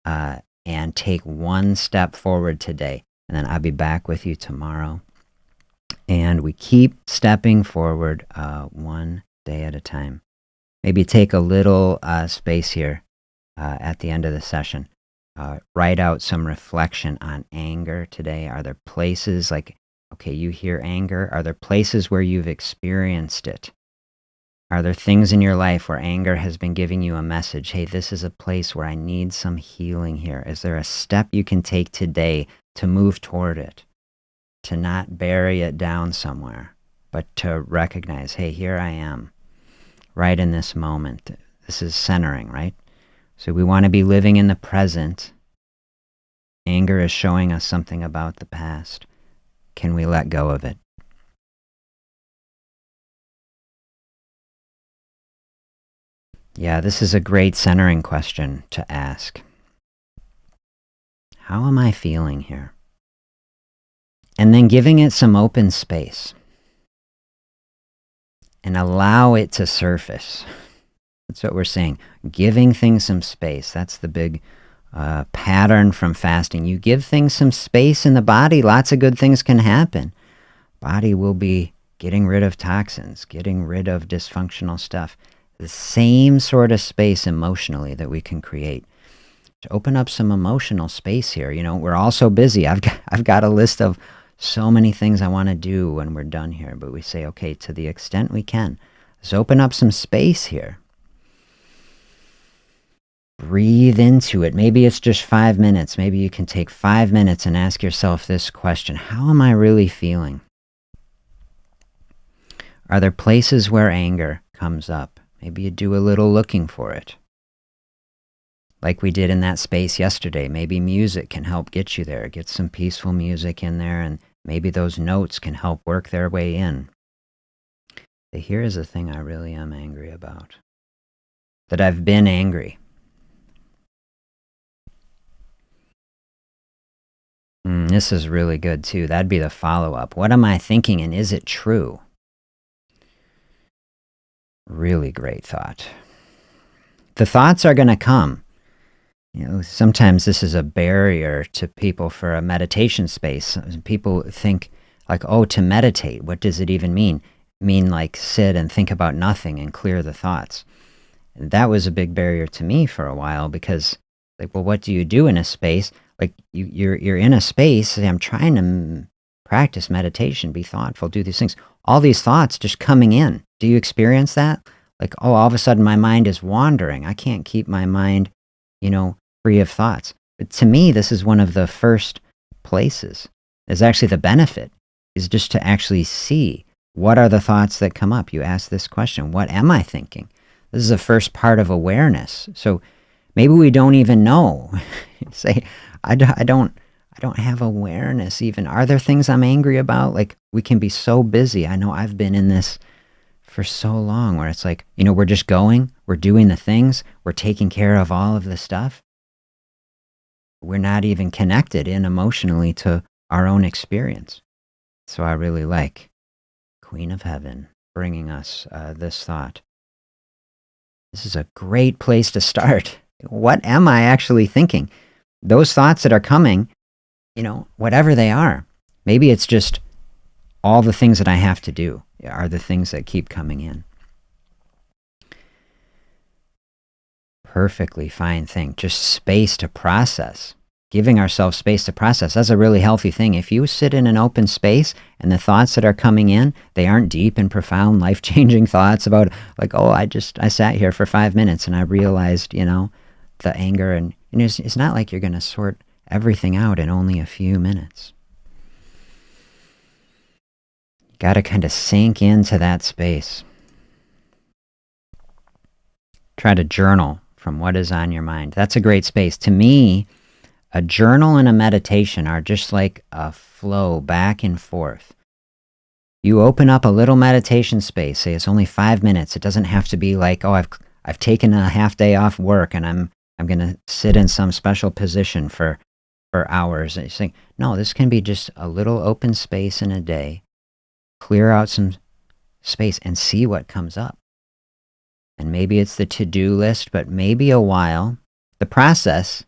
and take one step forward today? And then I'll be back with you tomorrow. And we keep stepping forward one day at a time. Maybe take a little space here at the end of the session. Write out some reflection on anger today. Are there places like Okay, you hear anger. Are there places where you've experienced it? Are there things in your life where anger has been giving you a message? Hey, this is a place where I need some healing here. Is there a step you can take today to move toward it? To not bury it down somewhere, but to recognize, hey, here I am, right in this moment. This is centering, right? So we want to be living in the present. Anger is showing us something about the past. Can we let go of it? Yeah, this is a great centering question to ask. How am I feeling here? And then giving it some open space and allow it to surface. That's what we're saying. Giving things some space. That's the big pattern from fasting. You give things some space in the body, lots of good things can happen. Body will be getting rid of toxins, getting rid of dysfunctional stuff. The same sort of space emotionally that we can create. To open up some emotional space here. You know, we're all so busy. I've got a list of so many things I want to do when we're done here. But we say, okay, to the extent we can, let's open up some space here. Breathe into it. Maybe it's just 5 minutes. Maybe you can take 5 minutes and ask yourself this question. How am I really feeling? Are there places where anger comes up? Maybe you do a little looking for it. Like we did in that space yesterday. Maybe music can help get you there. Get some peaceful music in there, and maybe those notes can help work their way in. Here is the thing I really am angry about. That I've been angry. This is really good too. That'd be the follow-up. What am I thinking, and is it true? Really great thought. The thoughts are going to come. You know, sometimes this is a barrier to people for a meditation space. People think like, oh, to meditate, what does it even mean? Mean like sit and think about nothing and clear the thoughts. And that was a big barrier to me for a while because, like, well, what do you do in a space? Like you're in a space. I'm trying to practice meditation, be thoughtful, do these things. All these thoughts just coming in. Do you experience that? Like, oh, all of a sudden my mind is wandering. I can't keep my mind, free of thoughts. But to me, this is one of the first places. Is actually the benefit is just to actually see what are the thoughts that come up. You ask this question, what am I thinking? This is the first part of awareness. So maybe we don't even know. Say, I don't have awareness even. Are there things I'm angry about? Like, we can be so busy. I know I've been in this for so long where it's like, we're just going, we're doing the things, we're taking care of all of the stuff. We're not even connected in emotionally to our own experience. So I really like Queen of Heaven bringing us this thought. This is a great place to start. What am I actually thinking? Those thoughts that are coming, whatever they are, maybe it's just all the things that I have to do are the things that keep coming in. Perfectly fine thing. Just space to process. Giving ourselves space to process. That's a really healthy thing. If you sit in an open space and the thoughts that are coming in, they aren't deep and profound, life-changing thoughts about like, oh, I sat here for 5 minutes and I realized, the anger. And it's not like you're going to sort everything out in only a few minutes. You got to kind of sink into that space. Try to journal from what is on your mind. That's a great space. To me, a journal and a meditation are just like a flow back and forth. You open up a little meditation space. Say it's only 5 minutes. It doesn't have to be like, oh, I've taken a half day off work and I'm going to sit in some special position for hours. And you think, no, this can be just a little open space in a day. Clear out some space and see what comes up. And maybe it's the to-do list, but maybe a while. The process,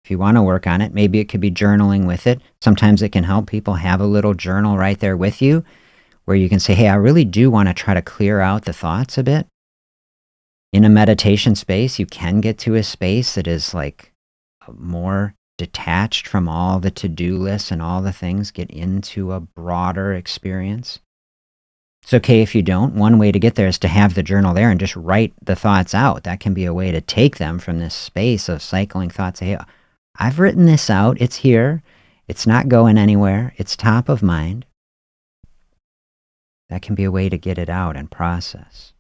if you want to work on it, maybe it could be journaling with it. Sometimes it can help people have a little journal right there with you where you can say, hey, I really do want to try to clear out the thoughts a bit. In a meditation space, you can get to a space that is like more detached from all the to-do lists and all the things, get into a broader experience. It's okay if you don't. One way to get there is to have the journal there and just write the thoughts out. That can be a way to take them from this space of cycling thoughts. Hey, I've written this out. It's here. It's not going anywhere. It's top of mind. That can be a way to get it out and process.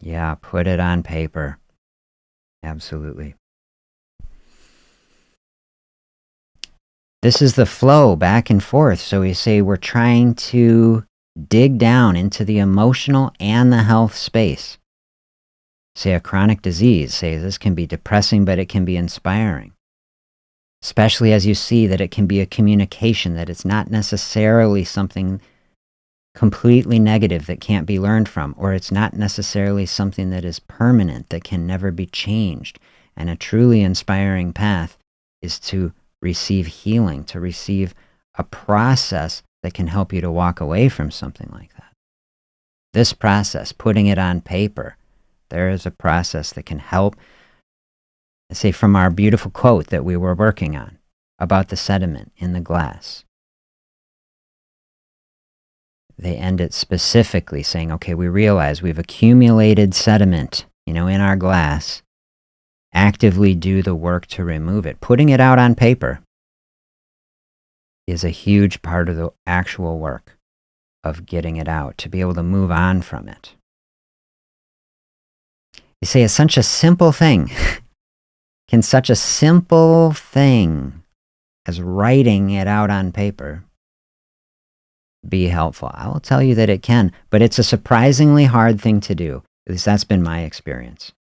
Yeah, put it on paper. Absolutely. This is the flow back and forth. So we say we're trying to dig down into the emotional and the health space. Say a chronic disease, say this can be depressing, but it can be inspiring. Especially as you see that it can be a communication, that it's not necessarily something completely negative that can't be learned from, or it's not necessarily something that is permanent, that can never be changed. And a truly inspiring path is to receive healing, to receive a process that can help you to walk away from something like that. This process, putting it on paper, there is a process that can help. Say from our beautiful quote that we were working on about the sediment in the glass. They end it specifically saying, okay, we realize we've accumulated sediment, in our glass. Actively do the work to remove it. Putting it out on paper is a huge part of the actual work of getting it out, to be able to move on from it. You say it's such a simple thing. Can such a simple thing as writing it out on paper be helpful? I will tell you that it can, but it's a surprisingly hard thing to do. At least that's been my experience.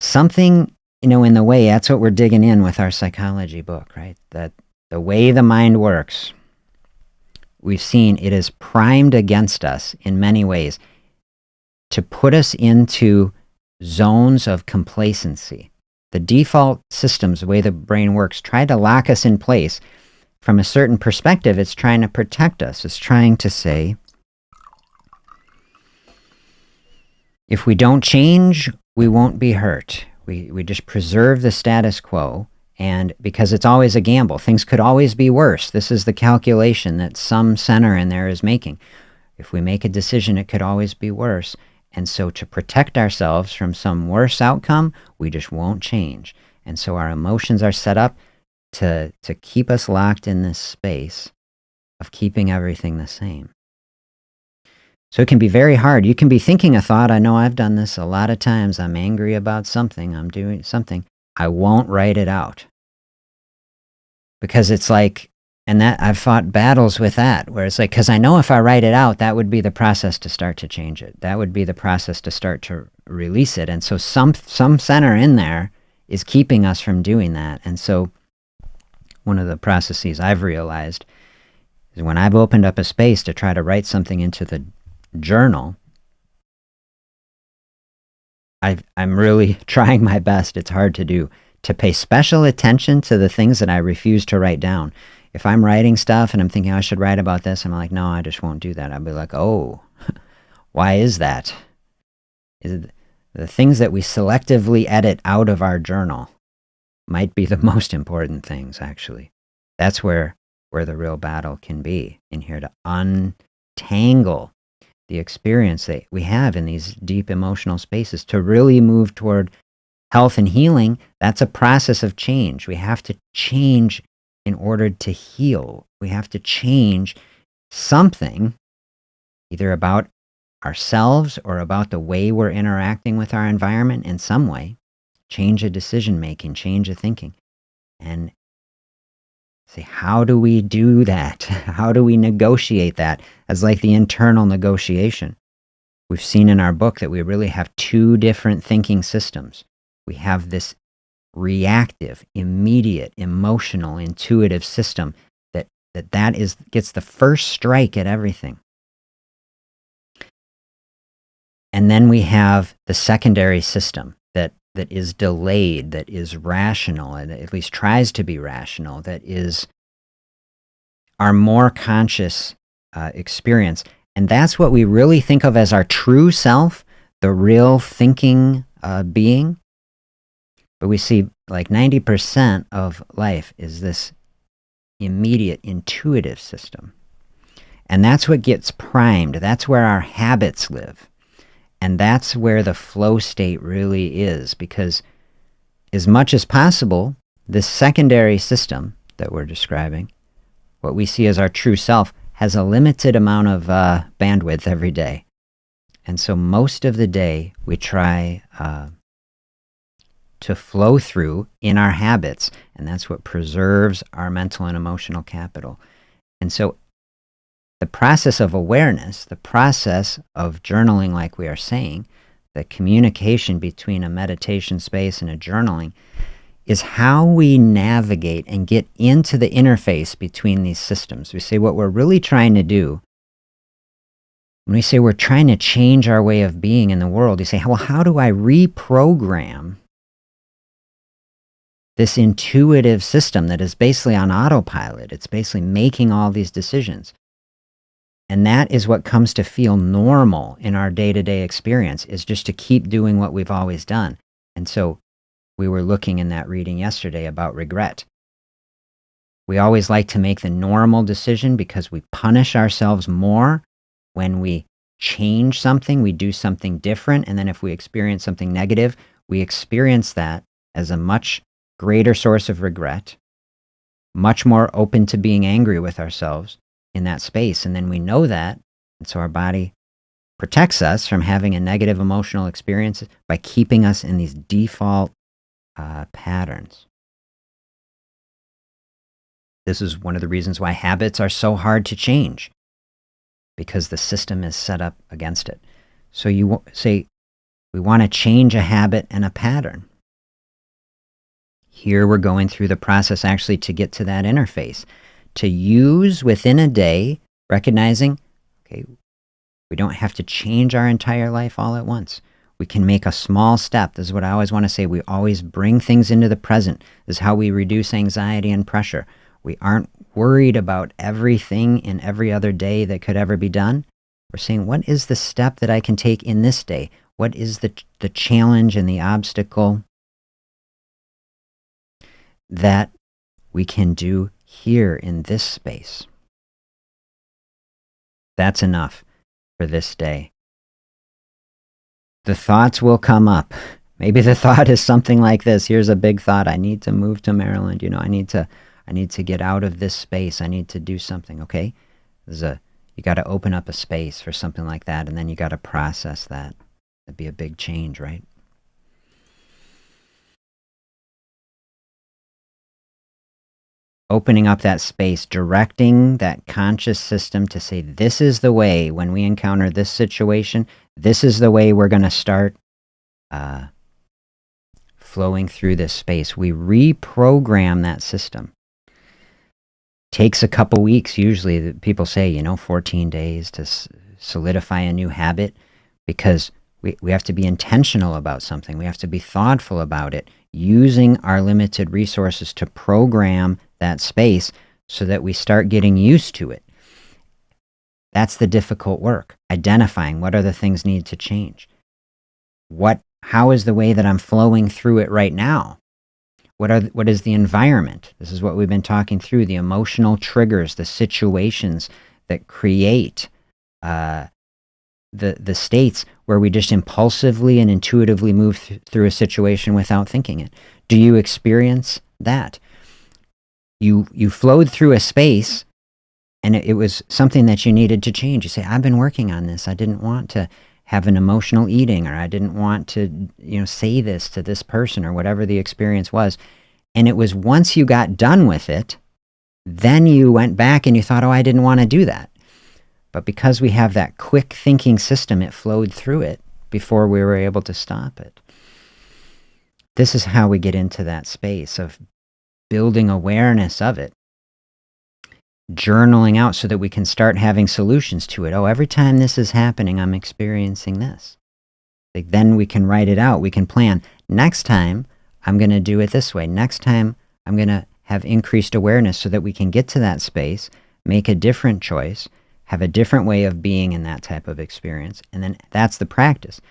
Something, in the way, that's what we're digging in with our psychology book, right? That the way the mind works, we've seen it is primed against us in many ways to put us into zones of complacency. The default systems, the way the brain works, try to lock us in place. From a certain perspective, it's trying to protect us. It's trying to say, if we don't change, we won't be hurt. We just preserve the status quo, and because it's always a gamble, things could always be worse. This is the calculation that some center in there is making. If we make a decision, it could always be worse. And so to protect ourselves from some worse outcome, we just won't change. And so our emotions are set up to keep us locked in this space of keeping everything the same. So it can be very hard. You can be thinking a thought. I know I've done this a lot of times. I'm angry about something. I'm doing something. I won't write it out. Because it's like, and that I've fought battles with that, where it's like, because I know if I write it out, that would be the process to start to change it. That would be the process to start to release it. And so some center in there is keeping us from doing that. And so one of the processes I've realized is when I've opened up a space to try to write something into the journal, I'm really trying my best. It's hard to do, to pay special attention to the things that I refuse to write down. If I'm writing stuff and I'm thinking I should write about this, I'm like, no, I just won't do that. I'll be like, oh, why is that? Is it the things that we selectively edit out of our journal might be the most important things, actually. That's where the real battle can be, in here, to untangle the experience that we have in these deep emotional spaces. To really move toward health and healing, that's a process of change. We have to change in order to heal. We have to change something, either about ourselves or about the way we're interacting with our environment in some way. Change a decision making, change a thinking. And say, how do we do that? How do we negotiate that? As like the internal negotiation. We've seen in our book that we really have two different thinking systems. We have this reactive, immediate, emotional, intuitive system that gets the first strike at everything. And then we have the secondary system that is delayed, that is rational, and at least tries to be rational, that is our more conscious experience. And that's what we really think of as our true self, the real thinking being. But we see like 90% of life is this immediate intuitive system. And that's what gets primed. That's where our habits live. And that's where the flow state really is, because as much as possible, this secondary system that we're describing, what we see as our true self, has a limited amount of bandwidth every day. And so most of the day we try to flow through in our habits, and that's what preserves our mental and emotional capital. And so the process of awareness, the process of journaling, like we are saying, the communication between a meditation space and a journaling, is how we navigate and get into the interface between these systems. We say what we're really trying to do, when we say we're trying to change our way of being in the world, you say, well, how do I reprogram this intuitive system that is basically on autopilot? It's basically making all these decisions. And that is what comes to feel normal in our day-to-day experience, is just to keep doing what we've always done. And so we were looking in that reading yesterday about regret. We always like to make the normal decision because we punish ourselves more when we change something, we do something different, and then if we experience something negative, we experience that as a much greater source of regret, much more open to being angry with ourselves in that space. And then we know that, and so our body protects us from having a negative emotional experience by keeping us in these default patterns. This is one of the reasons why habits are so hard to change, because the system is set up against it. So you say, we want to change a habit and a pattern. Here we're going through the process actually to get to that interface, to use within a day, recognizing, okay, we don't have to change our entire life all at once. We can make a small step. This is what I always want to say. We always bring things into the present. This is how we reduce anxiety and pressure. We aren't worried about everything in every other day that could ever be done. We're saying, what is the step that I can take in this day? What is the challenge and the obstacle that we can do here in this space? That's enough for this day. The thoughts will come up. Maybe the thought is something like this. Here's a big thought. I need to move to Maryland. I need to get out of this space. I need to do something. Okay? You got to open up a space for something like that, and then you got to process that. That'd be a big change, right? Opening up that space, directing that conscious system to say, this is the way, when we encounter this situation, this is the way we're going to start flowing through this space. We reprogram that system. Takes a couple weeks, usually. People say, 14 days to solidify a new habit, because we have to be intentional about something. We have to be thoughtful about it, using our limited resources to program that space so that we start getting used to it. That's the difficult work, identifying what are the things need to change. How is the way that I'm flowing through it right now? What is the environment? This is what we've been talking through, the emotional triggers, the situations that create the states where we just impulsively and intuitively move through a situation without thinking it. Do you experience that? You flowed through a space, and it was something that you needed to change. You say, I've been working on this. I didn't want to have an emotional eating, or I didn't want to, say this to this person, or whatever the experience was. And it was once you got done with it, then you went back and you thought, I didn't want to do that. But because we have that quick thinking system, it flowed through it before we were able to stop it. This is how we get into that space of building awareness of it, journaling out so that we can start having solutions to it. Every time this is happening, I'm experiencing this. Then we can write it out. We can plan. Next time, I'm going to do it this way. Next time, I'm going to have increased awareness so that we can get to that space, make a different choice, have a different way of being in that type of experience. And then that's the practice.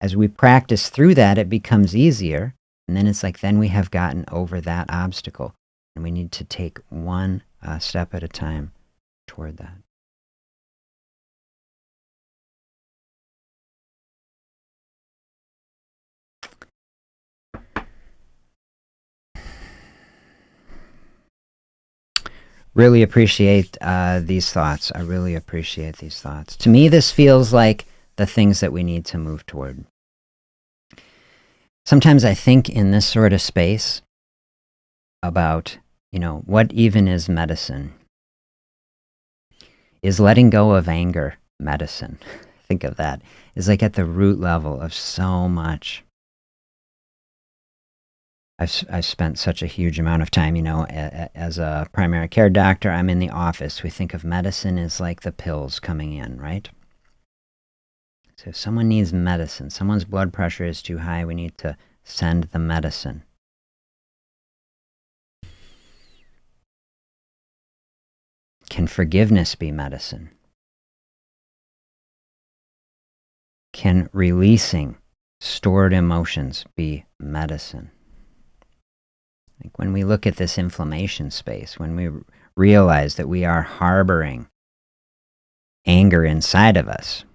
As we practice through that, it becomes easier. And then it's like, then we have gotten over that obstacle. And we need to take one step at a time toward that. Really appreciate these thoughts. I really appreciate these thoughts. To me, this feels like the things that we need to move toward. Sometimes I think in this sort of space about, what even is medicine? Is letting go of anger medicine? Think of that. Is like at the root level of so much. I've spent such a huge amount of time, as a primary care doctor. I'm in the office. We think of medicine as like the pills coming in, right? So if someone needs medicine, someone's blood pressure is too high, we need to send the medicine. Can forgiveness be medicine? Can releasing stored emotions be medicine? Like when we look at this inflammation space, when we realize that we are harboring anger inside of us,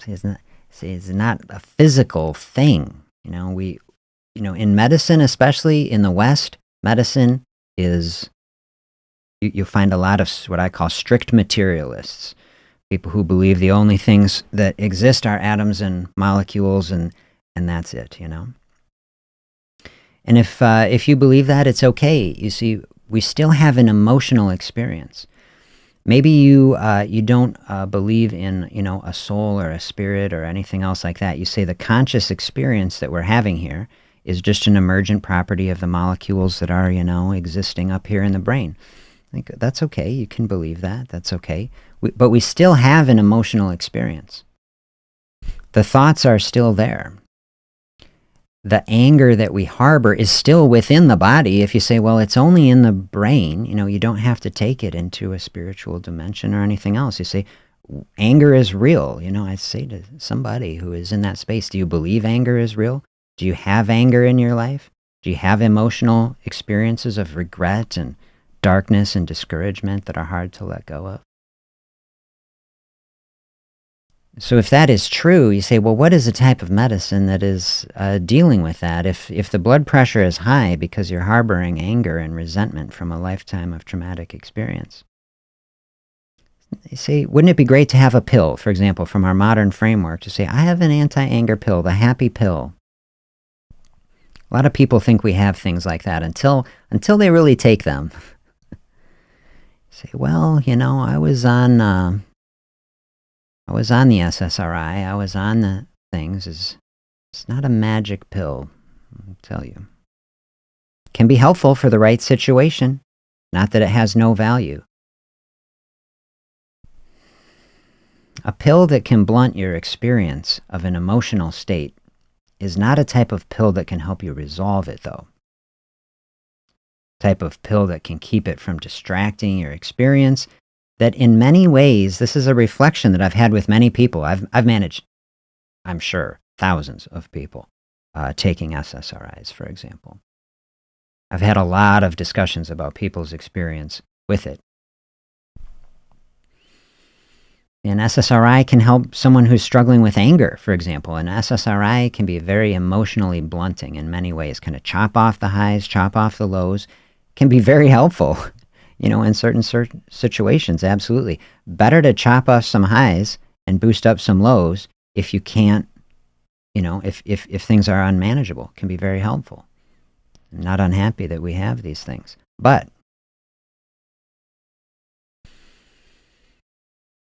it's not a physical thing. In medicine, especially in the West, medicine is, you'll find a lot of what I call strict materialists, people who believe the only things that exist are atoms and molecules, and that's it, And if you believe that, it's okay. You see, we still have an emotional experience. Maybe you don't believe in a soul or a spirit or anything else like that. You say the conscious experience that we're having here is just an emergent property of the molecules that are existing up here in the brain. Like, that's okay. You can believe that. That's okay. But we still have an emotional experience. The thoughts are still there. The anger that we harbor is still within the body. If you say, well, it's only in the brain, you don't have to take it into a spiritual dimension or anything else. You say, anger is real. I say to somebody who is in that space, do you believe anger is real? Do you have anger in your life? Do you have emotional experiences of regret and darkness and discouragement that are hard to let go of? So if that is true, you say, well, what is the type of medicine that is dealing with that? If the blood pressure is high because you're harboring anger and resentment from a lifetime of traumatic experience, you say, wouldn't it be great to have a pill, for example, from our modern framework, to say, I have an anti-anger pill, the happy pill. A lot of people think we have things like that until they really take them. Say, well, I was on the SSRI, I was on the things. It's not a magic pill, I'll tell you. It can be helpful for the right situation, not that it has no value. A pill that can blunt your experience of an emotional state is not a type of pill that can help you resolve it, though. Type of pill that can keep it from distracting your experience, that in many ways, this is a reflection that I've had with many people. I've managed, I'm sure, thousands of people taking SSRIs, for example. I've had a lot of discussions about people's experience with it. An SSRI can help someone who's struggling with anger, for example. An SSRI can be very emotionally blunting in many ways, kind of chop off the highs, chop off the lows, can be very helpful. In certain situations, absolutely. Better to chop off some highs and boost up some lows if you can't, if things are unmanageable. It can be very helpful. I'm not unhappy that we have these things. But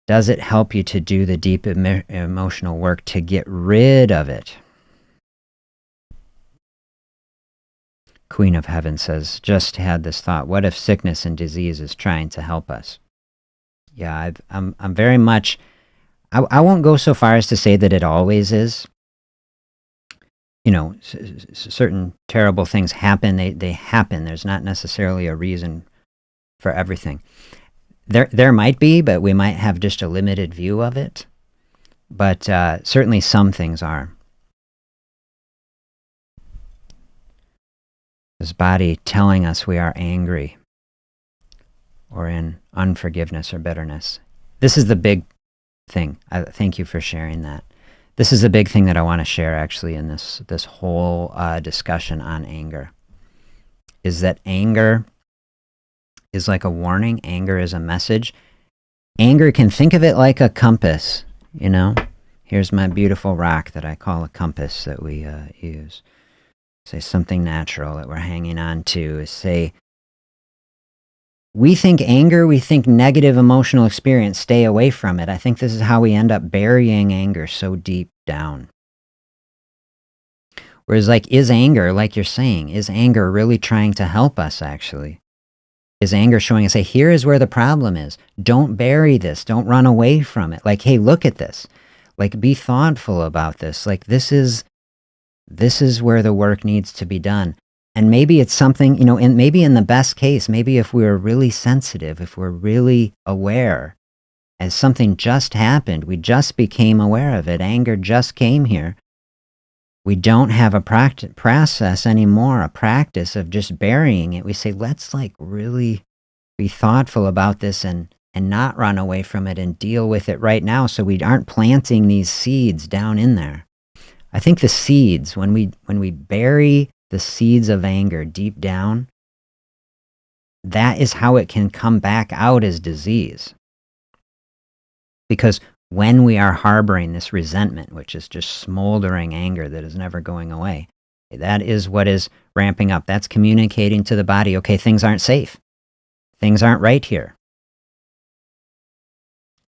does it help you to do the deep emotional work to get rid of it? Queen of Heaven says, just had this thought, what if sickness and disease is trying to help us? Yeah, I'm very much, I won't go so far as to say that it always is. Certain terrible things happen, they happen. There's not necessarily a reason for everything. There might be, but we might have just a limited view of it. But certainly some things are. This body telling us we are angry or in unforgiveness or bitterness. This is the big thing. Thank you for sharing that. This is a big thing that I want to share actually in this whole discussion on anger. Is that anger is like a warning. Anger is a message. Anger, can think of it like a compass, you know? Here's my beautiful rock that I call a compass that we use. Say something natural that we're hanging on to is say, we think anger, we think negative emotional experience, stay away from it. I think this is how we end up burying anger so deep down. Whereas like, is anger, like you're saying, is anger really trying to help us actually? Is anger showing us, hey, here is where the problem is. Don't bury this. Don't run away from it. Like, hey, look at this. Like, be thoughtful about this. Like, this is where the work needs to be done. And maybe it's something, you know, and maybe in the best case, maybe if we're really sensitive, if we're really aware, as something just happened, we just became aware of it, anger just came here, we don't have a process anymore, a practice of just burying it. We say, let's like really be thoughtful about this and not run away from it and deal with it right now so we aren't planting these seeds down in there. I think the seeds, when we bury the seeds of anger deep down, that is how it can come back out as disease. Because when we are harboring this resentment, which is just smoldering anger that is never going away, that is what is ramping up. That's communicating to the body, okay, things aren't safe. Things aren't right here.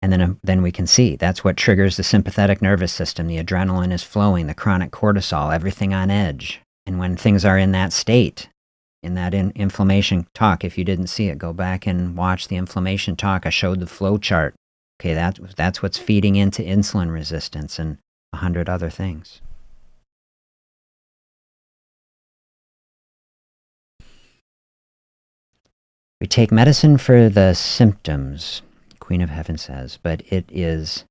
And then we can see that's what triggers the sympathetic nervous system. The adrenaline is flowing, the chronic cortisol, everything on edge. And when things are in that state, in that inflammation talk, if you didn't see it, go back and watch the inflammation talk. I showed the flow chart. Okay, that's what's feeding into insulin resistance and 100 other things. We take medicine for the symptoms, Queen of Heaven says, but it is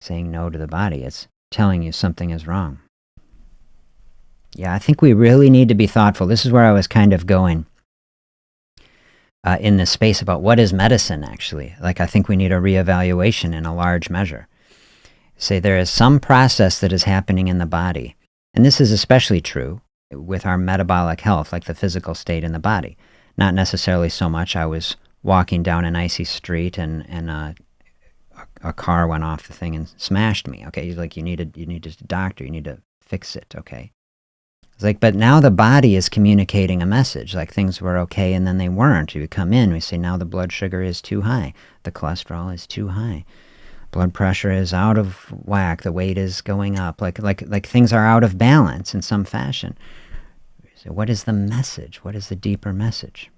saying no to the body. It's telling you something is wrong. Yeah, I think we really need to be thoughtful. This is where I was kind of going in this space about what is medicine actually. Like, I think we need a reevaluation in a large measure. Say there is some process that is happening in the body, and this is especially true with our metabolic health, like the physical state in the body. Not necessarily so much. I was walking down an icy street and a car went off the thing and smashed me. Okay, like you need a doctor. You need to fix it. Okay. It's like, but now the body is communicating a message, like things were okay and then they weren't. You come in, we say now the blood sugar is too high, the cholesterol is too high, blood pressure is out of whack, the weight is going up, like things are out of balance in some fashion. So what is the message? What is the deeper message?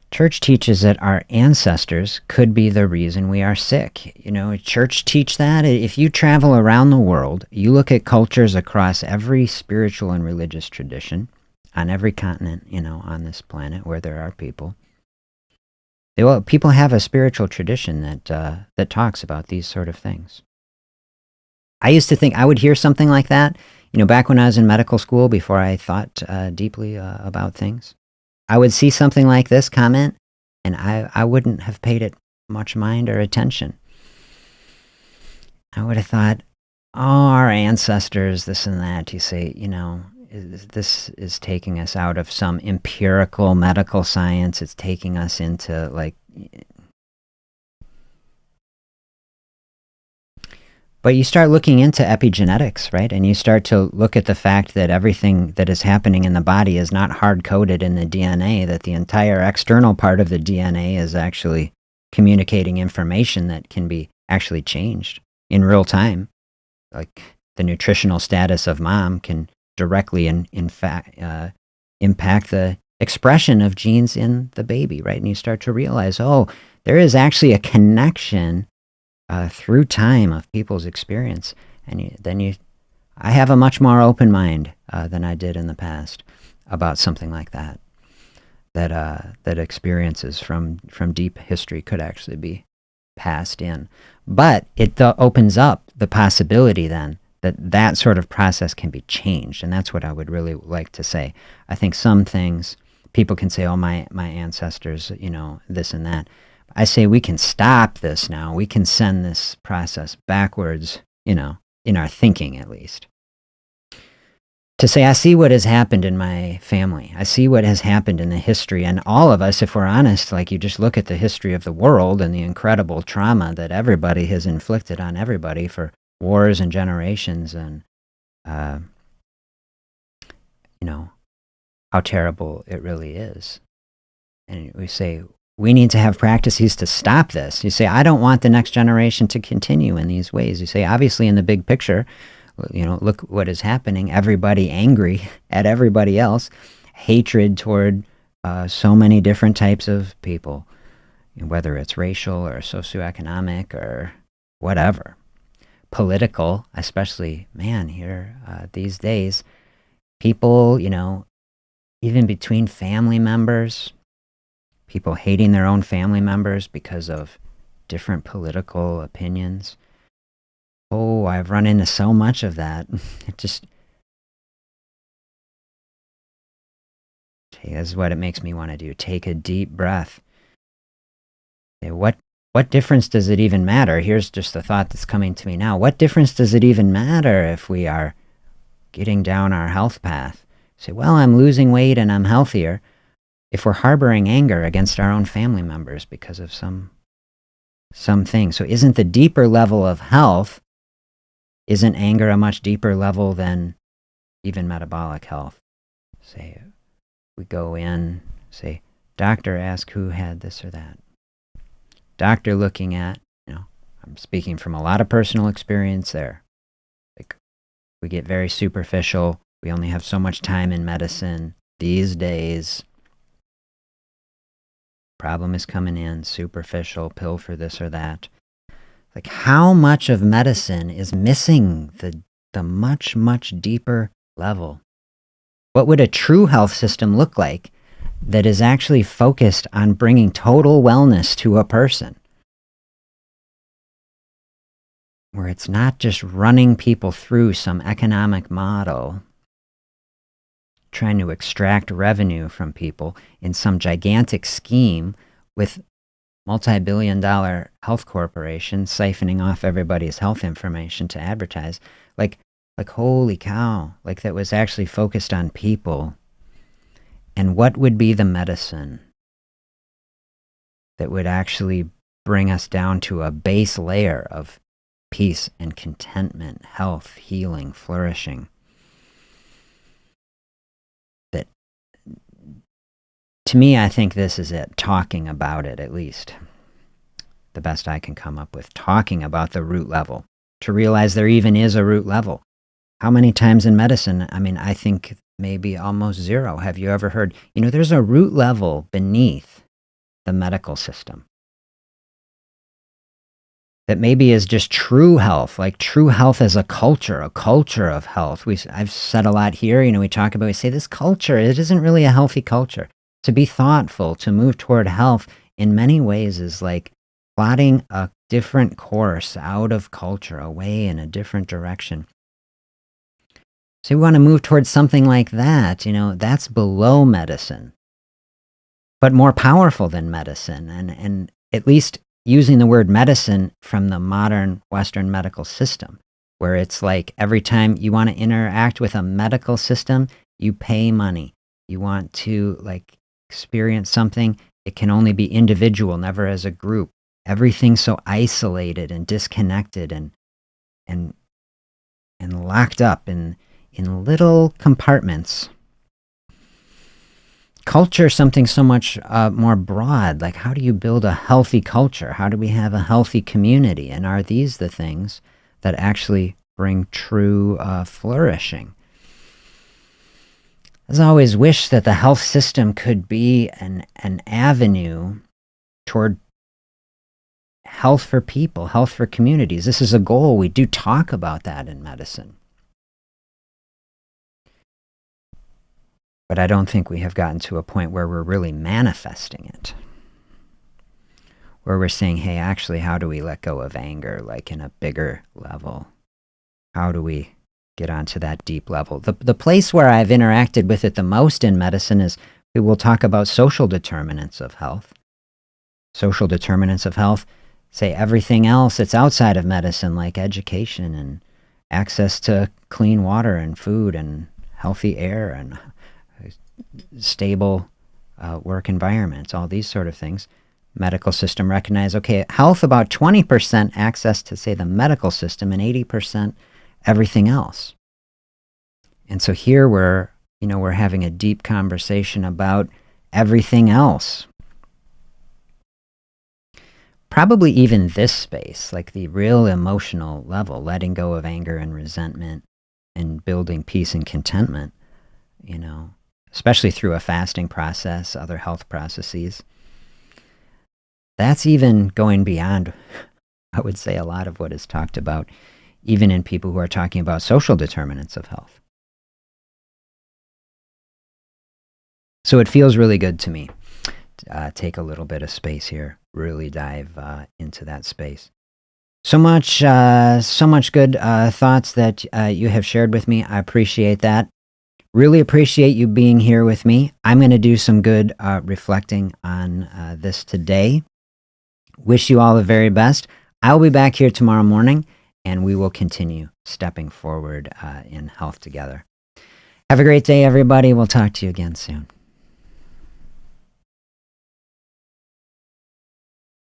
Church teaches that our ancestors could be the reason we are sick. You know, church teach that. If you travel around the world, you look at cultures across every spiritual and religious tradition, on every continent, you know, on this planet where there are people. People have a spiritual tradition that talks about these sort of things. I used to think I would hear something like that, you know, back when I was in medical school before I thought deeply about things. I would see something like this comment, and I wouldn't have paid it much mind or attention. I would have thought, oh, our ancestors, this and that. You say, you know, this is taking us out of some empirical medical science. It's taking us into like... But you start looking into epigenetics, right? And you start to look at the fact that everything that is happening in the body is not hard-coded in the DNA, that the entire external part of the DNA is actually communicating information that can be actually changed in real time. Like the nutritional status of mom can directly, in fact, impact the expression of genes in the baby, right? And you start to realize, oh, there is actually a connection through time of people's experience, and I have a much more open mind than I did in the past about something like that. That experiences from deep history could actually be passed in, but it opens up the possibility then that sort of process can be changed. And that's what I would really like to say. I think some things people can say, oh, my ancestors, this and that. I say we can stop this now. We can send this process backwards, in our thinking at least. To say, I see what has happened in my family. I see what has happened in the history. And all of us, if we're honest, like you just look at the history of the world and the incredible trauma that everybody has inflicted on everybody for wars and generations, and, how terrible it really is. And we say, we need to have practices to stop this. You say, I don't want the next generation to continue in these ways. You say, obviously in the big picture, look what is happening. Everybody angry at everybody else. Hatred toward so many different types of people, whether it's racial or socioeconomic or whatever. Political, especially, here these days, people, even between family members, people hating their own family members because of different political opinions. Oh, I've run into so much of that. This is what it makes me want to do. Take a deep breath. Okay, what difference does it even matter? Here's just the thought that's coming to me now. What difference does it even matter if we are getting down our health path? Say, well, I'm losing weight and I'm healthier. If we're harboring anger against our own family members because of something. So isn't the deeper level of health, isn't anger a much deeper level than even metabolic health? Say, we go in, say, doctor ask who had this or that. Doctor looking at, I'm speaking from a lot of personal experience there. Like, we get very superficial. We only have so much time in medicine these days. Problem is coming in, superficial, pill for this or that. Like, how much of medicine is missing the much, much deeper level? What would a true health system look like that is actually focused on bringing total wellness to a person? Where it's not just running people through some economic model, trying to extract revenue from people in some gigantic scheme with multi-billion-dollar health corporations siphoning off everybody's health information to advertise. Like holy cow, like that was actually focused on people. And what would be the medicine that would actually bring us down to a base layer of peace and contentment, health, healing, flourishing? That, to me, I think this is it, talking about it at least. The best I can come up with, talking about the root level, to realize there even is a root level. How many times in medicine, I think maybe almost zero. Have you ever heard, there's a root level beneath the medical system that maybe is just true health, like true health as a culture of health. I've said a lot here, we say this culture, it isn't really a healthy culture. To be thoughtful, to move toward health in many ways is like plotting a different course out of culture, away in a different direction. So we want to move towards something like that, that's below medicine, but more powerful than medicine. And at least using the word medicine from the modern Western medical system, where it's like every time you want to interact with a medical system, you pay money. You want to experience something, it can only be individual, never as a group. Everything's so isolated and disconnected and locked up in little compartments. Culture is something so much more broad. Like, how do you build a healthy culture? How do we have a healthy community? And are these the things that actually bring true flourishing? I've always wished that the health system could be an avenue toward health for people, health for communities. This is a goal. We do talk about that in medicine. But I don't think we have gotten to a point where we're really manifesting it. Where we're saying, hey, actually, how do we let go of anger, like in a bigger level? How do we get onto that deep level? The place where I've interacted with it the most in medicine is we will talk about social determinants of health. Social determinants of health, say everything else that's outside of medicine, like education and access to clean water and food and healthy air and stable work environments, all these sort of things. Medical system recognize, okay, health about 20% access to, say, the medical system and 80% everything else. And so here we're having a deep conversation about everything else. Probably even this space, like the real emotional level, letting go of anger and resentment and building peace and contentment, especially through a fasting process, other health processes. That's even going beyond, I would say, a lot of what is talked about, even in people who are talking about social determinants of health. So it feels really good to me to take a little bit of space here, really dive into that space. So much good thoughts that you have shared with me. I appreciate that. Really appreciate you being here with me. I'm going to do some good reflecting on this today. Wish you all the very best. I'll be back here tomorrow morning, and we will continue stepping forward in health together. Have a great day, everybody. We'll talk to you again soon.